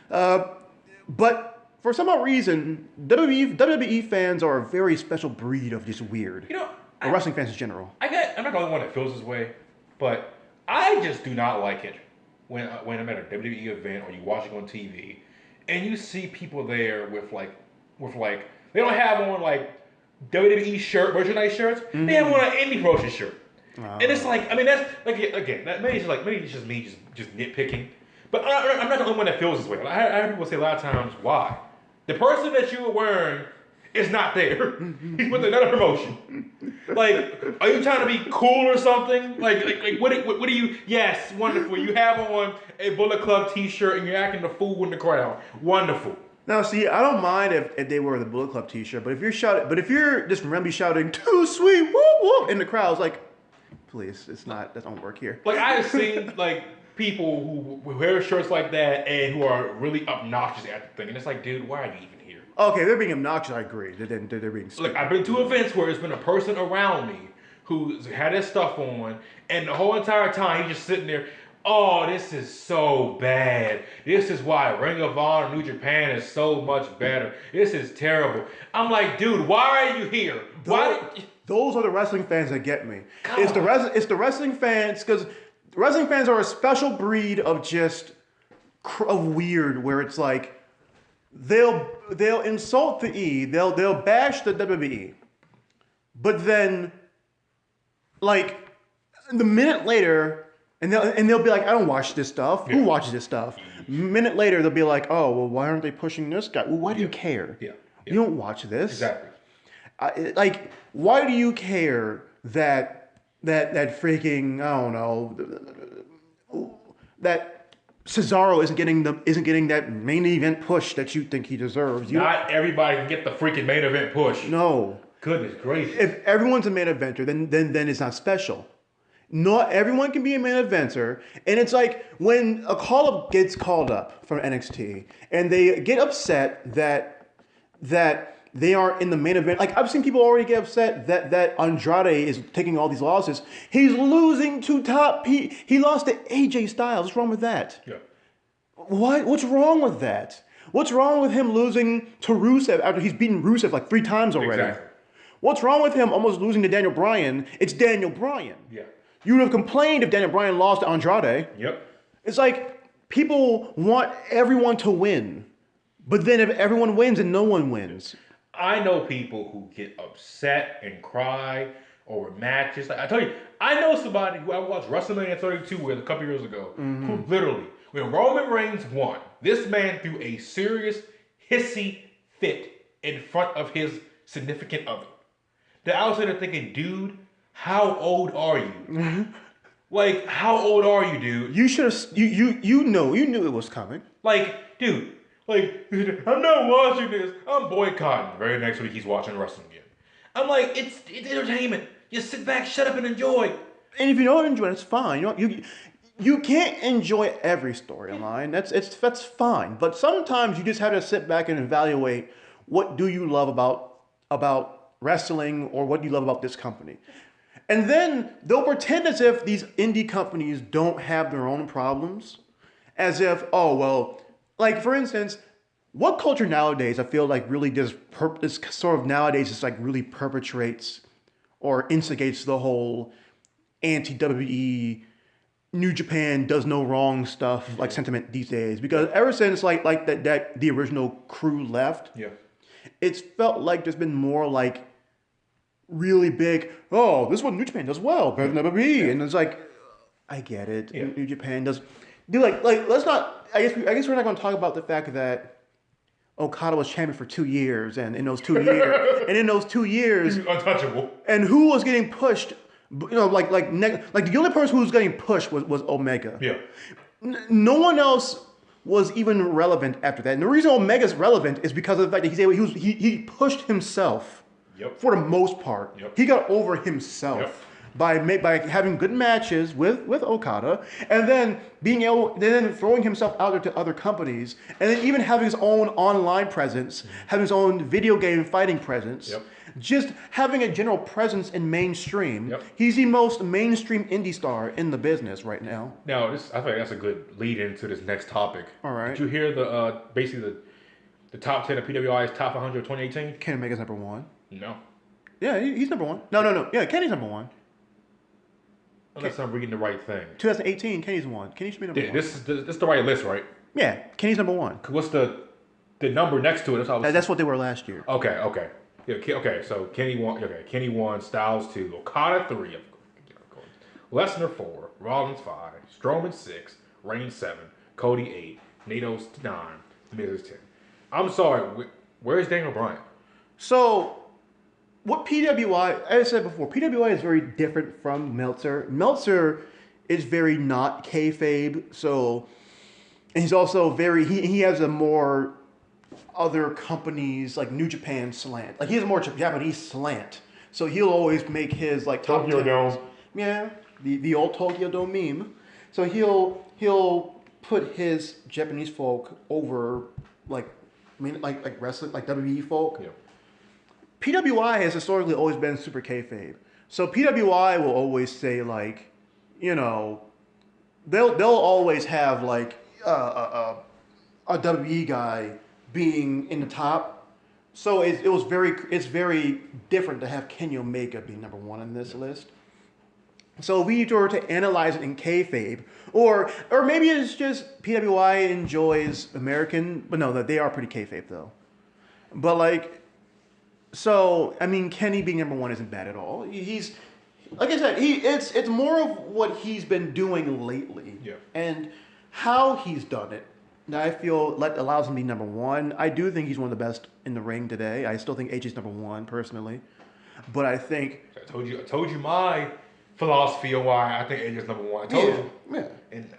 But for some odd reason, WWE fans are a very special breed of just weird. Or wrestling fans in general. I'm not the only one that feels this way, but I just do not like it when I'm at a WWE event or you watch it on TV, and you see people there with like they don't have on like WWE merchandise shirts. Mm-hmm. They have on an indie promotion shirt, and it's like that's like again that maybe it's just me just nitpicking, but I'm not the only one that feels this way. I heard people say a lot of times why. The person that you were wearing is not there. He's with another promotion. Like, are you trying to be cool or something? Like what do you? Yes, wonderful. You have on a Bullet Club T-shirt and you're acting a fool in the crowd. Wonderful. Now, see, I don't mind if they wear the Bullet Club T-shirt, but if you're just randomly shouting "Too sweet, whoop whoop" in the crowd, it's like, please, that don't work here. Like I've seen people who wear shirts like that and who are really obnoxious at the thing. And it's like, dude, why are you even here? Okay, they're being obnoxious, I agree. They're being stupid. Look, I've been to events where there's been a person around me who's had his stuff on, and the whole entire time he's just sitting there, oh, this is so bad. This is why Ring of Honor New Japan is so much better. This is terrible. I'm like, dude, why are you here? Those are the wrestling fans that get me. It's the wrestling fans, because wrestling fans are a special breed of just of weird, where it's like they'll insult the E, they'll bash the WWE, but then like the minute later, and they'll be like, I don't watch this stuff. Yeah. Who watches this stuff? A minute later, they'll be like, oh well, why aren't they pushing this guy? Well, why do you care? Yeah. You don't watch this. Exactly. Like, why do you care that freaking, I don't know, that Cesaro isn't getting that main event push that you think he deserves? Not everybody can get the freaking main event push. No. Goodness gracious. If everyone's a main eventer, then it's not special. Not everyone can be a main eventer, and it's like when a call-up gets called up from NXT, and they get upset that they aren't in the main event. Like, I've seen people already get upset that Andrade is taking all these losses. He's losing to top. He lost to AJ Styles. What's wrong with that? Yeah. What's wrong with that? What's wrong with him losing to Rusev after he's beaten Rusev like 3 times already? Exactly. What's wrong with him almost losing to Daniel Bryan? It's Daniel Bryan. Yeah. You would have complained if Daniel Bryan lost to Andrade. Yep. It's like people want everyone to win. But then if everyone wins and no one wins. I know people who get upset and cry over matches. Like I tell you, I know somebody who I watched WrestleMania 32 with a couple years ago, who literally, when Roman Reigns won, this man threw a serious hissy fit in front of his significant other. That I was sitting there thinking, dude, how old are you? Like, how old are you, dude? You should have. You knew it was coming. Like, dude. Like, I'm not watching this. I'm boycotting. The very next week, he's watching wrestling again. I'm like, it's entertainment. Just sit back, shut up, and enjoy. And if you don't enjoy it, it's fine. you can't enjoy every storyline. That's fine. But sometimes you just have to sit back and evaluate what do you love about wrestling or what do you love about this company. And then they'll pretend as if these indie companies don't have their own problems. As if, oh, well, like for instance, what culture nowadays I feel like really does, this sort of nowadays just like really perpetrates or instigates the whole anti-WWE New Japan does no wrong stuff like sentiment these days. Because ever since like that the original crew left, Yeah. it's felt like there's been more like really big, oh, this is what New Japan does well, better than WWE. Yeah. And it's like, I get it. Yeah. New Japan does like let's not I guess we're not gonna talk about the fact that Okada was champion for 2 years and in those 2 years he's untouchable. And who was getting pushed, you know, like the only person who was getting pushed was Omega. Yeah. No one else was even relevant after that. And the reason Omega's relevant is because of the fact that he pushed himself. Yep. For the most part. Yep. He got over himself. Yep. By having good matches with Okada, and then throwing himself out there to other companies, and then even having his own online presence, having his own video game fighting presence, just having a general presence in mainstream. Yep. He's the most mainstream indie star in the business right now. Now, I think that's a good lead into this next topic. All right. Did you hear basically the top 10 of PWI's top 100 of 2018? Kenny Omega's number one. No. Yeah, he's number one. No. Yeah, Kenny's number one. Unless I'm reading the right thing. 2018, Kenny's one. Kenny should be number one. This is the right list, right? Yeah, Kenny's number one. What's the number next to it? That's what they were last year. Okay. Yeah, okay, so Kenny won. Okay, Kenny won. Styles 2, Okada 3, of course. Lesnar 4, Rollins 5, Strowman 6, Reigns 7, Cody 8, Nato's 9, Miz 10. I'm sorry, where's Daniel Bryan? So, what PWI, as I said before, PWI is very different from Meltzer. Meltzer is very not kayfabe, so, and he's also he has a more other companies like New Japan slant. Like he has a more Japanese slant. So he'll always make his like top Tokyo Dome. Yeah, the old Tokyo Dome meme. So he'll put his Japanese folk over like wrestling, like WWE folk. Yeah. PWI has historically always been super kayfabe. So PWI will always say like, you know, they'll always have like a WWE guy being in the top. So it's very different to have Kenny Omega be number one on this list. So if we were to analyze it in kayfabe, or maybe it's just PWI enjoys American, but no, they are pretty kayfabe though. But like, so I mean, Kenny being number one isn't bad at all. He's, like I said, it's more of what he's been doing lately, and how he's done it. That I feel allows him to be number one. I do think he's one of the best in the ring today. I still think AJ's number one personally, but I think I told you my philosophy on why I think AJ's number one. I told you. Yeah. And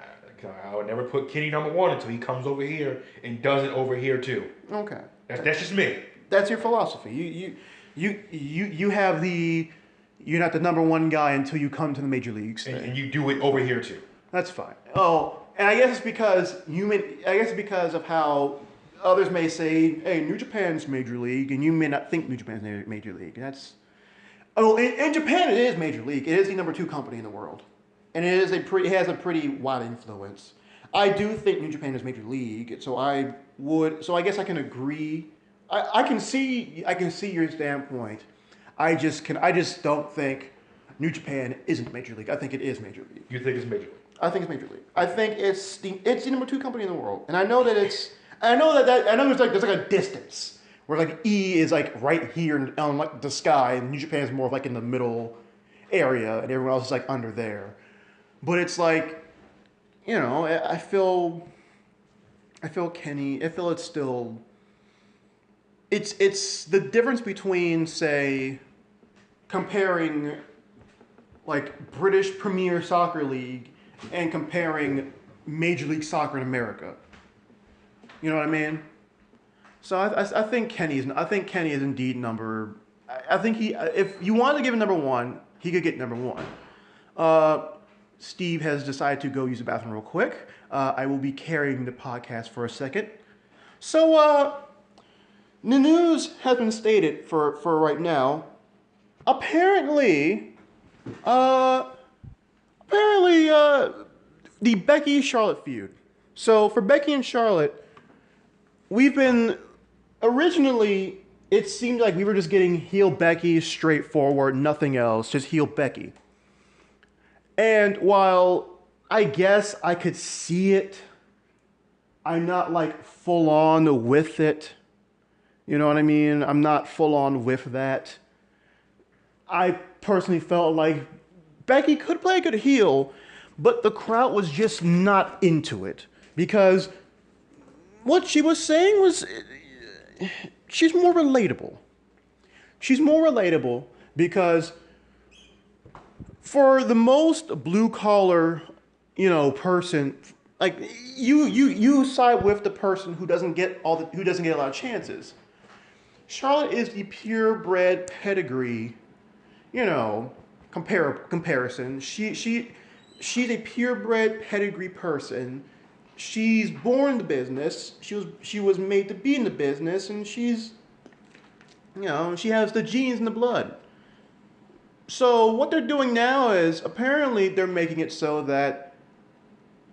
I would never put Kenny number one until he comes over here and does it over here too. Okay. That's just me. That's your philosophy. You have you're not the number one guy until you come to the major leagues. And you do it over here too. That's fine. Oh, and I guess it's because of how others may say, hey, New Japan's major league, and you may not think New Japan's major league. In Japan it is major league. It is the number 2 company in the world, and it has a pretty wide influence. I do think New Japan is major league, so I guess I can agree. I can see your standpoint. I just don't think New Japan isn't major league. I think it is major league. You think it's major league? I think it's major league. I think it's the number 2 company in the world, and I know that there's like a distance where like E is like right here on like the sky, and New Japan is more of like in the middle area, and everyone else is like under there. But it's like, you know, I feel Kenny. I feel it's still. It's the difference between, say, comparing like British Premier Soccer League and comparing Major League Soccer in America. You know what I mean? So I think Kenny is indeed number. I think if you wanted to give him number 1, he could get number 1. Steve has decided to go use the bathroom real quick. I will be carrying the podcast for a second. So, the news has been stated for right now. Apparently, the Becky Charlotte feud. So for Becky and Charlotte, originally, it seemed like we were just getting heel Becky, straightforward, nothing else, just heel Becky. And while I guess I could see it, I'm not like full on with it. You know what I mean? I'm not full on with that. I personally felt like Becky could play a good heel, but the crowd was just not into it. Because what she was saying was, she's more relatable. She's more relatable because for the most blue collar, person, like you side with the person who doesn't get a lot of chances. Charlotte is the purebred pedigree, comparison. She's a purebred pedigree person. She's born in the business. She was made to be in the business, and she's, she has the genes in the blood. So what they're doing now is apparently they're making it so that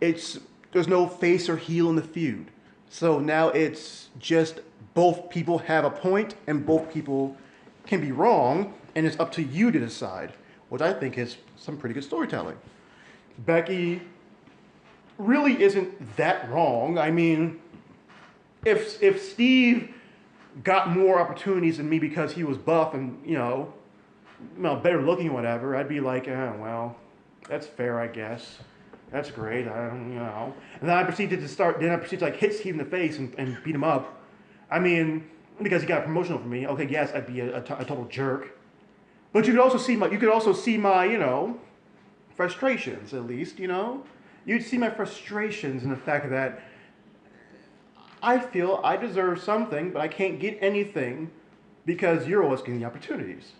there's no face or heel in the feud. So now it's just both people have a point and both people can be wrong, and it's up to you to decide, which I think is some pretty good storytelling. Becky really isn't that wrong. I mean, if Steve got more opportunities than me because he was buff and, better looking or whatever, I'd be like, well, that's fair, I guess. That's great, And then I proceeded to like hit Steve in the face and beat him up. I mean, because he got a promotional from me. Okay, yes, I'd be a total jerk. But you could also see my, frustrations at least, You'd see my frustrations in the fact that I feel I deserve something, but I can't get anything because you're always getting the opportunities.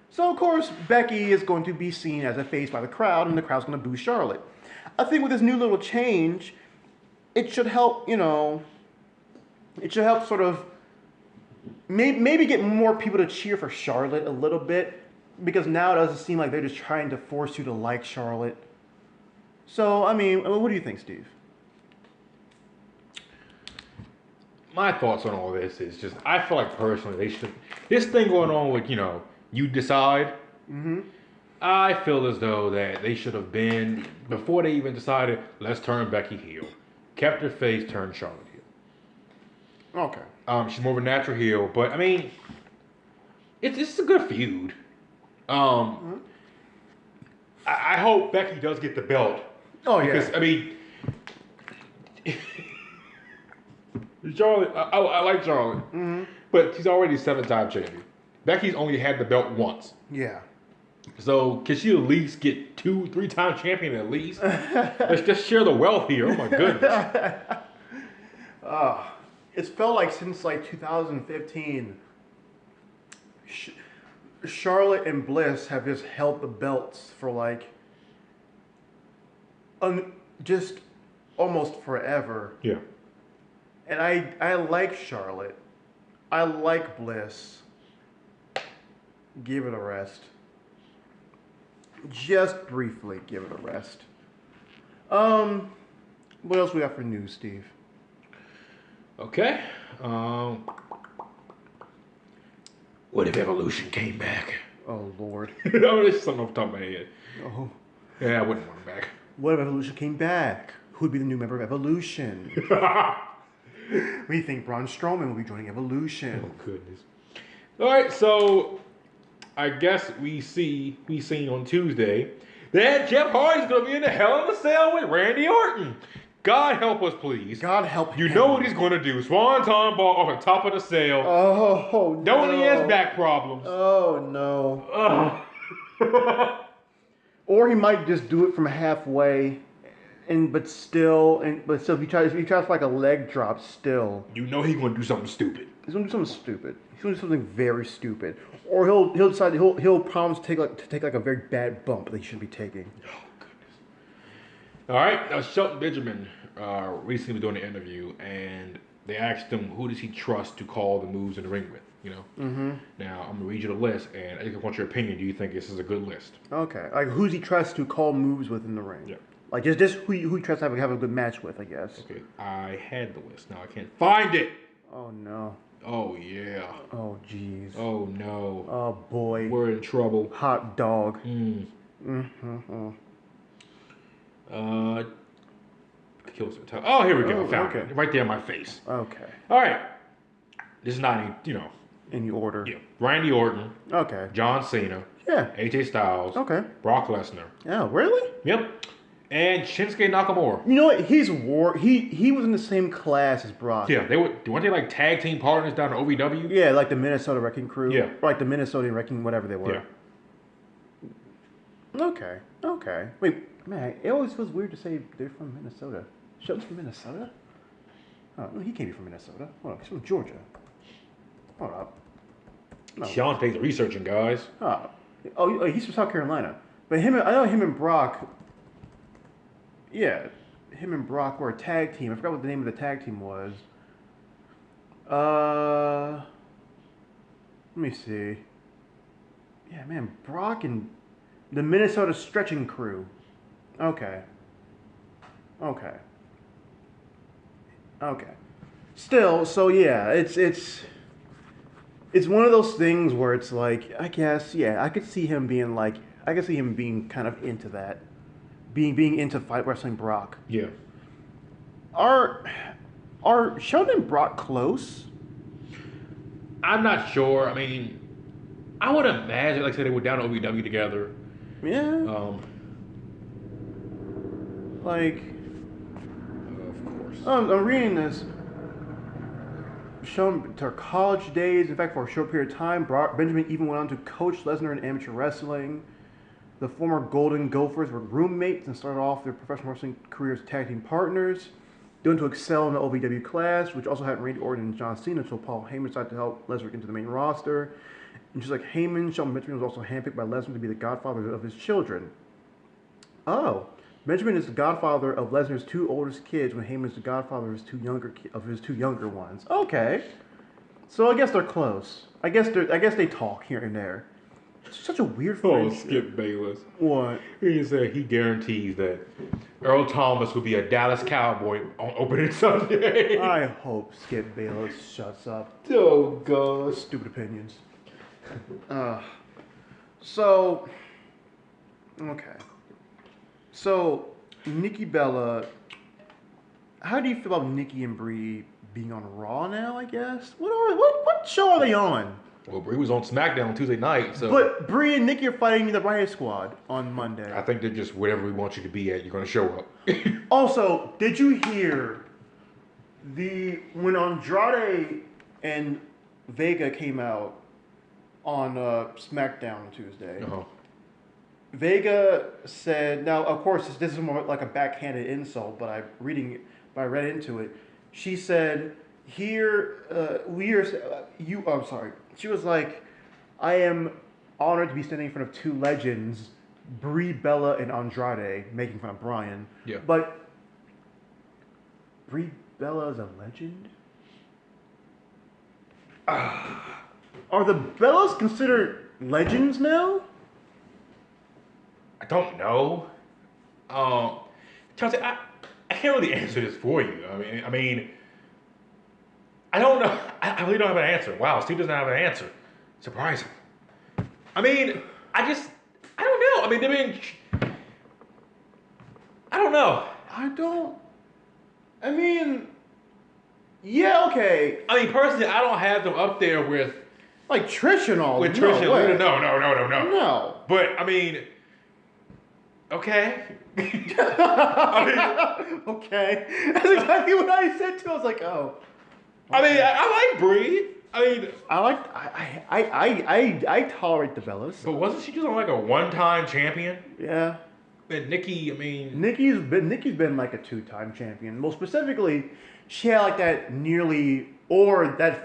So, of course, Becky is going to be seen as a face by the crowd, and the crowd's going to boo Charlotte. I think with this new little change, it should help, sort of maybe get more people to cheer for Charlotte a little bit, because now it doesn't seem like they're just trying to force you to like Charlotte. So, I mean, what do you think, Steve? My thoughts on all this is just, I feel like personally this thing going on with, you decide. Mm-hmm. I feel as though that they should have been, before they even decided, let's turn Becky heel. Kept her face, turned Charlotte heel. Okay. She's more of a natural heel, but I mean, it's a good feud. I hope Becky does get the belt. Oh, yeah. Because, I mean, Charlotte, I like Charlotte, but she's already 7-time champion. Becky's only had the belt once. Yeah. So, can she at least get 2-3-time champion at least? Let's just share the wealth here. Oh my goodness. It's felt like since like 2015, Charlotte and Bliss have just held the belts for like just almost forever. Yeah. And I like Charlotte. I like Bliss. Give it a rest. Just briefly give it a rest. What else we got for news, Steve? Okay. What if Evolution came back? Oh, Lord. No, this is something off the top of my head. Oh. Yeah, I wouldn't want him back. What if Evolution came back? Who would be the new member of Evolution? We think Braun Strowman will be joining Evolution. Oh, goodness. All right, so I guess we seen on Tuesday that Jeff Hardy's going to be in the Hell in a Cell with Randy Orton. God help us, please. God help him. You know what he's going to do. Swanton bomb off the top of the cell. Oh, no. Don't he has back problems. Oh, no. Or he might just do it from halfway, but still, if he tries like a leg drop, still. You know he's going to do something stupid. He's going to do something stupid. He's going to do something very stupid. Or he'll decide he'll promise to take like a very bad bump that he shouldn't be taking. Oh, goodness. All right. Now, Shelton Benjamin recently was doing an interview, and they asked him who does he trust to call the moves in the ring with. Mm-hmm. Now I'm gonna read you the list, and I want your opinion. Do you think this is a good list? Okay. Like, who's he trusts to call moves within the ring? Yeah. Like, just who he trusts to have a good match with, I guess. Okay. I had the list. Now I can't find it. Oh, no. Oh yeah. Oh, jeez. Oh no. Oh, boy. We're in trouble. Hot dog. Mm-hmm. Kill some time. Oh, here we go. I found it. Right there in my face. Okay. All right. This is not any, Any order. Yeah. Randy Orton. Okay. John Cena. Yeah. AJ Styles. Okay. Brock Lesnar. Oh, really? Yep. And Shinsuke Nakamura. You know what? He was in the same class as Brock. Yeah, weren't they like tag team partners down at OVW? Yeah, like the Minnesota Wrecking Crew. Yeah. Or like the Minnesota Wrecking, whatever they were. Yeah. Okay. Wait, man, it always feels weird to say they're from Minnesota. Shelton's from Minnesota? Oh, no, he can't be from Minnesota. Hold on, he's from Georgia. Hold up. No. Sean takes researching, guys. Oh, he's from South Carolina. But I know him and Brock. Yeah, him and Brock were a tag team. I forgot what the name of the tag team was. Let me see. Yeah, man, Brock and the Minnesota Stretching Crew. Okay. Still, so yeah, it's one of those things where it's like, I guess, yeah, I could see him being kind of into that. Being into fight wrestling Brock. Yeah. Are Sheldon and Brock close? I'm not sure. I mean, I would imagine, like I said, they were down at OVW together. Yeah. Like. Of course. I'm reading this. Shown to her college days. In fact, for a short period of time, Benjamin even went on to coach Lesnar in amateur wrestling. The former Golden Gophers were roommates and started off their professional wrestling careers tag team partners. Going to excel in the OVW class, which also had Randy Orton and John Cena until Paul Heyman decided to help Lesnar get into the main roster. And just like Heyman, Shelton Benjamin was also handpicked by Lesnar to be the godfather of his children. Oh, Benjamin is the godfather of Lesnar's two oldest kids, when Heyman is the godfather of his two younger ones. Okay, so I guess they're close. I guess they talk here and there. It's such a weird friendship. Skip Bayless. What? He said he guarantees that Earl Thomas will be a Dallas Cowboy on opening Sunday. I hope Skip Bayless shuts up. Oh God. Stupid opinions. So Nikki Bella, how do you feel about Nikki and Brie being on Raw now? I guess what show are they on? Well, Brie was on SmackDown Tuesday night, so. But Brie and Nikki are fighting the Riot Squad on Monday. I think they're just wherever we want you to be at, you're going to show up. Also, did you hear when Andrade and Vega came out on SmackDown on Tuesday? Uh-huh. Vega said, now of course this is more like a backhanded insult, but I read into it. She said, I'm sorry. She was like, I am honored to be standing in front of two legends, Brie Bella and Andrade, making fun of Bryan. Yeah. But Brie Bella is a legend? Are the Bellas considered legends now? I don't know. Chelsea, I can't really answer this for you. I mean, I don't know. I really don't have an answer. Wow, Steve doesn't have an answer. Surprising. I mean, I don't know. I mean, I don't know. Yeah, okay. I mean, personally, I don't have them up there with like Trish and all. With Trish and Lita. No. No. But I mean, okay. Okay. That's exactly what I said too. I was like, oh. Okay. I mean, I like Brie. I tolerate the Bellas. But wasn't she just like a one-time champion? Yeah. And Nikki, I mean, Nikki's been like a two-time champion. Most specifically, she had like that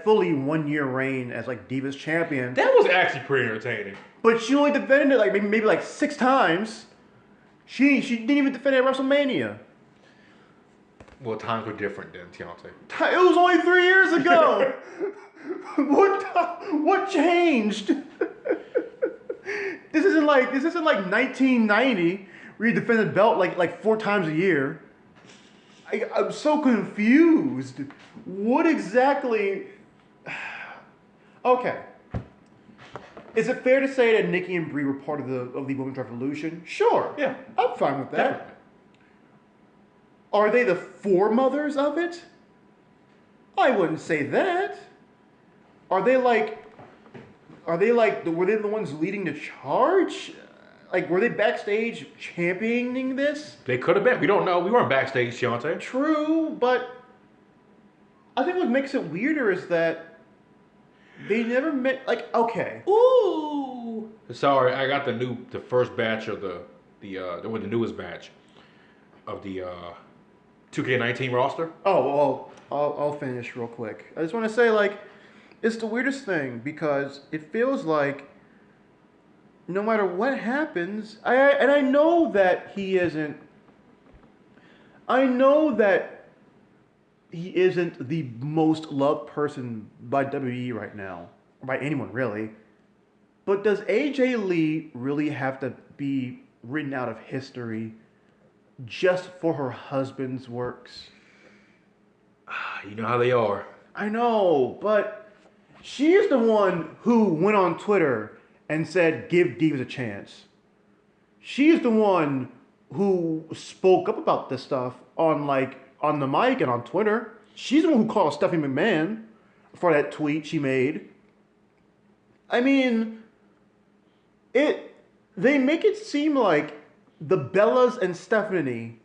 fully 1 year reign as like Divas champion. That was actually pretty entertaining. But she only defended it like maybe like 6 times. She didn't even defend at WrestleMania. Well, times were different then, Deontay. It was only 3 years ago. What changed? This isn't like 1990 where you defend the belt like 4 times a year. I'm so confused. What exactly? Okay. Is it fair to say that Nikki and Brie were part of the Women's Revolution? Sure. Yeah. I'm fine with that. Definitely. Are they the foremothers of it? I wouldn't say that. Were they the ones leading the charge? Like, were they backstage championing this? They could have been. We don't know. We weren't backstage, Deontay. True, but I think what makes it weirder is that they never met. Like, okay, Ooh. Sorry, I got the first batch of the newest batch of the 2K19 roster. oh, well, I'll finish real quick. I just want to say, like, it's the weirdest thing because it feels like no matter what happens, I know that he isn't. I know that he isn't the most loved person by WWE right now, or by anyone really. But does AJ Lee really have to be written out of history just for her husband's works? You know how they are. I know, but she is the one who went on Twitter and said, give Divas a chance. She is the one who spoke up about this stuff on the mic and on Twitter. She's the one who called Stephanie McMahon for that tweet she made. I mean, they make it seem like the Bellas and Stephanie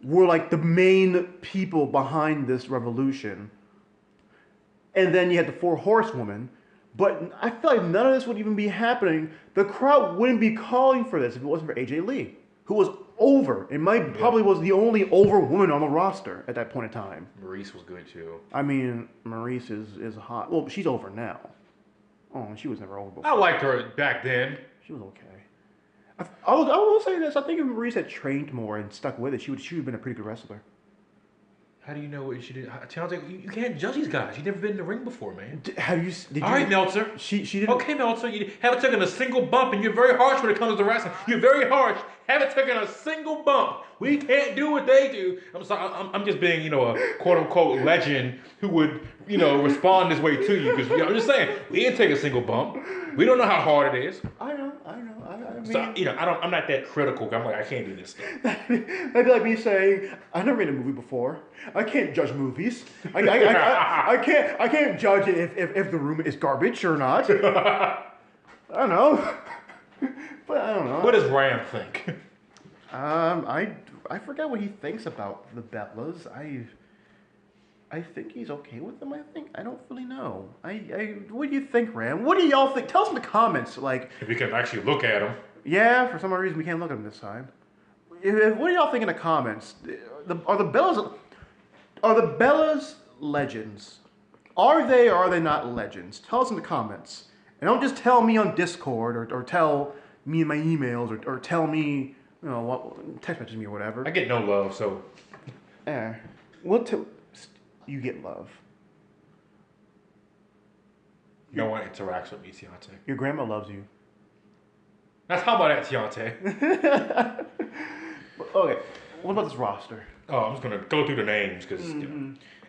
were like the main people behind this revolution. And then you had the 4 Horsewomen. But I feel like none of this would even be happening. The crowd wouldn't be calling for this if it wasn't for AJ Lee, who was over. Probably was the only over woman on the roster at that point in time. Maurice was good too. I mean, Maurice is hot. Well, she's over now. Oh, she was never over before. I liked her back then. She was okay. I will say this. I think if Maurice had trained more and stuck with it, she would have been a pretty good wrestler. How do you know what she did? You can't judge these guys. You've never been in the ring before, man. All right, Meltzer. She didn't. Okay, Meltzer. You haven't taken a single bump, and you're very harsh when it comes to wrestling. You're very harsh. Haven't taken a single bump. We can't do what they do. I'm sorry. I'm just being, a quote unquote legend who would, respond this way to you. Because I'm just saying, we didn't take a single bump. We don't know how hard it is. I know. I mean, So I'm not that critical. I'm like, I can't do this stuff. That'd be like me saying, I've never made a movie before. I can't judge movies. I can't judge if the room is garbage or not. I don't know. But I don't know. What does Ram think? I forget what he thinks about the Bellas. I think he's okay with them. I don't really know. What do you think, Ram? What do y'all think? Tell us in the comments. Like, if we can actually look at them. Yeah, for some reason we can't look at them this time. What do y'all think in the comments? Are the Bellas legends? Are they or are they not legends? Tell us in the comments. And don't just tell me on Discord or tell me in my emails or tell me, text message me or whatever. I get no love, so. Yeah. You get love. No one interacts with me, Deontay. Your grandma loves you. Now talk about that, Deontay. Okay, what about this roster? Oh, I'm just going to go through the names because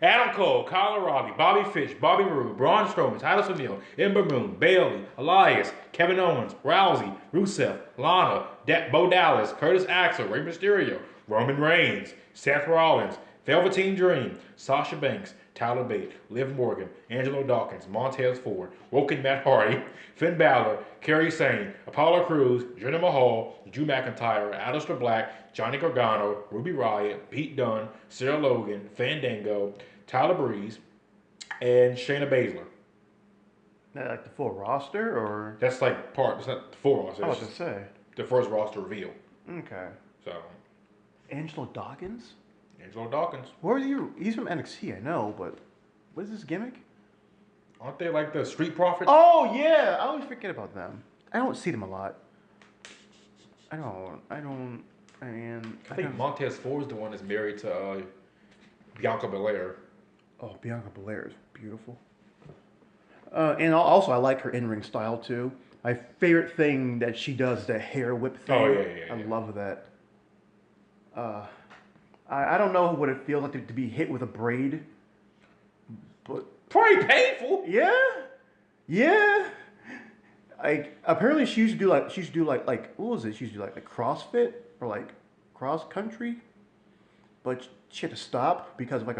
Adam Cole, Kyle O'Reilly, Bobby Fish, Bobby Roode, Braun Strowman, Titus O'Neil, Ember Moon, Bayley, Elias, Kevin Owens, Rousey, Rusev, Lana, Bo Dallas, Curtis Axel, Rey Mysterio, Roman Reigns, Seth Rollins, Velveteen Dream, Sasha Banks, Tyler Bate, Liv Morgan, Angelo Dawkins, Montez Ford, Woken Matt Hardy, Finn Balor, Kerry Sane, Apollo Crews, Jinder Mahal, Drew McIntyre, Aleister Black, Johnny Gargano, Ruby Riott, Pete Dunne, Sarah Logan, Fandango, Tyler Breeze, and Shayna Baszler. That like the full roster, or that's like it's not the full roster. I was gonna say the first roster reveal. Okay. So, Angelo Dawkins. Angelo Dawkins. Where are you? He's from NXT, I know, but what is this gimmick? Aren't they like the Street Profits? Oh yeah, I always forget about them. I don't see them a lot. I don't. And I think Montez Ford is the one that's married to Bianca Belair. Oh, Bianca Belair is beautiful. And also, I like her in-ring style too. My favorite thing that she does is the hair whip thing. Oh yeah. I love that. I don't know what it feels like to be hit with a braid, but Pretty painful. yeah. Like apparently she used to do like what was it? She used to do like CrossFit or like cross country, but she had to stop because of like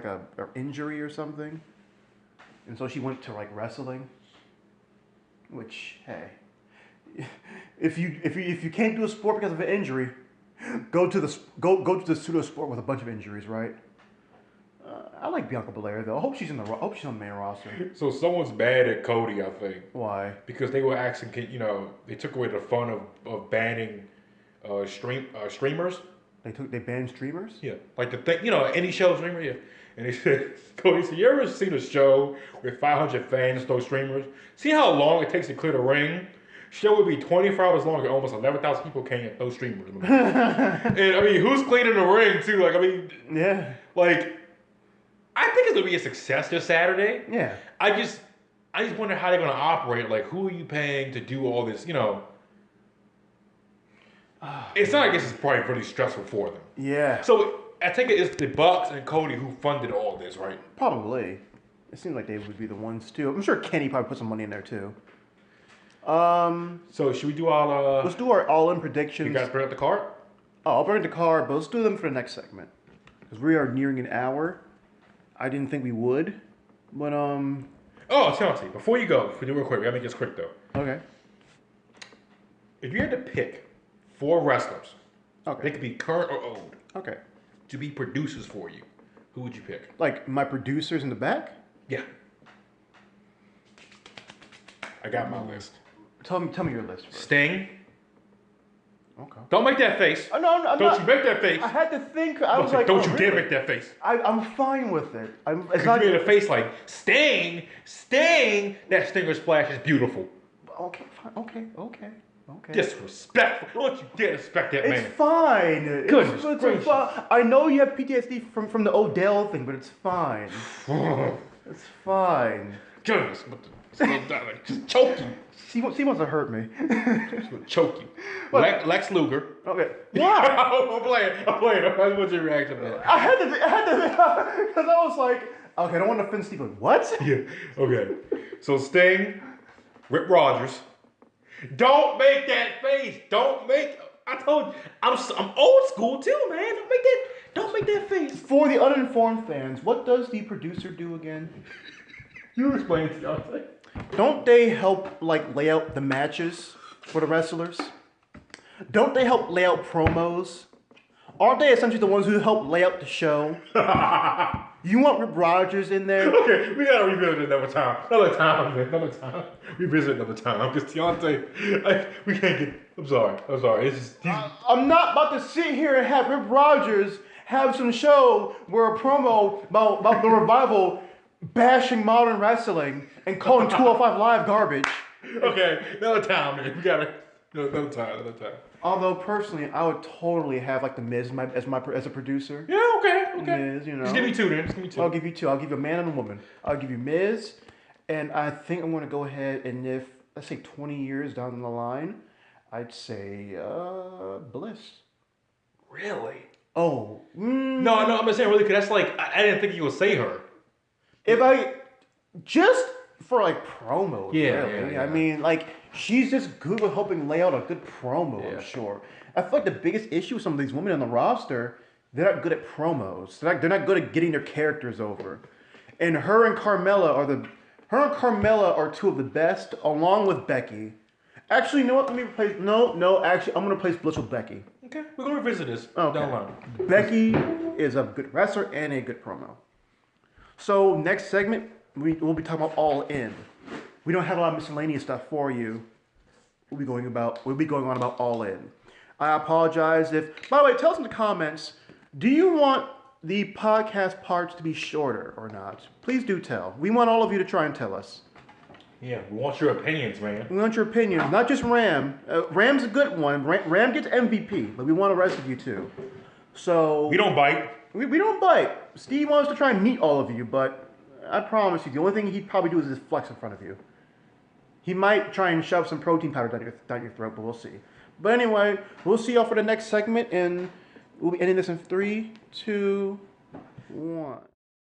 a injury or something, and so she went to like wrestling. Which hey, if you can't do a sport because of an injury, go to the pseudo sport with a bunch of injuries, right? I like Bianca Belair though. I hope she's on the main roster. So someone's mad at Cody, I think. Why? Because they were asking, they took away the fun of banning streamers. They banned streamers? Yeah, like the thing, any show streamer, yeah. And they said, Cody said, you ever seen a show with 500 fans, those streamers? See how long it takes to clear the ring? Show would be 24 hours long and almost 11,000 people came at those streamers. And I mean, who's cleaning the ring too? Like, I mean, yeah. Like, I think it's gonna be a success this Saturday. Yeah. I just wonder how they're gonna operate. Like, who are you paying to do all this? It's not like this is probably pretty stressful for them. Yeah. So I think it's the Bucks and Cody who funded all this, right? Probably. It seems like they would be the ones too. I'm sure Kenny probably put some money in there too. So should we do all? Let's do our all-in predictions. You guys bring up the card? Oh, I'll bring the card, but let's do them for the next segment because we are nearing an hour. I didn't think we would, but Oh, Chelsea, before you go, if we do real quick, we gotta make this quick though. Okay. If you had to pick 4 wrestlers, okay, they could be current or old, okay, to be producers for you, who would you pick? Like my producers in the back? Yeah. I got my list. Tell me your list first. Sting. Okay. Don't make that face. Oh, no, I'm don't not. You make that face. I had to think. I was like, don't you really? dare make that face. I'm fine with it. It's not. You made a face like Sting. That Stinger splash is beautiful. Okay, fine. Okay. Disrespectful. Don't you dare respect that man. It's fine. Goodness gracious. Fine. I know you have PTSD from the Odell thing, but it's fine. It's fine. Goodness. Just choke you. He wants to hurt me. Just gonna choke you. Lex Luger. Okay. Why? I'm playing. What's your reaction to that? I had to, because I was like, okay, I don't want to offend Steve. But what? Yeah. Okay. So Sting, Rip Rogers. Don't make that face. I told you, I'm old school too, man. Don't make that face. For the uninformed fans, what does the producer do again? You explain it to y'all. Don't they help lay out the matches for the wrestlers? Don't they help lay out promos? Aren't they essentially the ones who help lay out the show? You want Rip Rogers in there? Okay, we gotta revisit it another time. Another time. Revisit another time. Because Deontay, we can't get. I'm sorry. It's just. I'm not about to sit here and have Rip Rogers have some show where a promo about the revival bashing modern wrestling and calling 205 Live garbage. Okay, another time, man. We gotta. Another time. Although personally, I would totally have the Miz as a producer. Yeah, okay. Miz, Just give me 2 then. I'll give you 2. I'll give you a man and a woman. I'll give you Miz, and I think I'm going to go ahead and if let's say 20 years down the line, I'd say Bliss. Really? Oh. No, I'm not saying really because that's I didn't think you would say her. If I just for promos, yeah, really. Yeah. I mean, she's just good with helping lay out a good promo, yeah. I'm sure. I feel like the biggest issue with some of these women on the roster, they're not good at promos. They're not good at getting their characters over. And her and Carmella are 2 of the best, along with Becky. Actually, you know what? Let me replace. Actually, I'm gonna replace Bliss with Becky. Okay, we're gonna revisit this down the line. Becky is a good wrestler and a good promo. So next segment, we'll be talking about All In. We don't have a lot of miscellaneous stuff for you. We'll be going on about All In. I apologize if. By the way, tell us in the comments. Do you want the podcast parts to be shorter or not? Please do tell. We want all of you to try and tell us. Yeah, we want your opinions, man. We want your opinions, not just Ram. Ram's a good one. Ram gets MVP, but we want the rest of you too. So We don't bite. We don't bite. Steve wants to try and meet all of you, but I promise you, the only thing he'd probably do is just flex in front of you. He might try and shove some protein powder down your throat, but we'll see. But anyway, we'll see y'all for the next segment, and we'll be ending this in 3, 2, 1.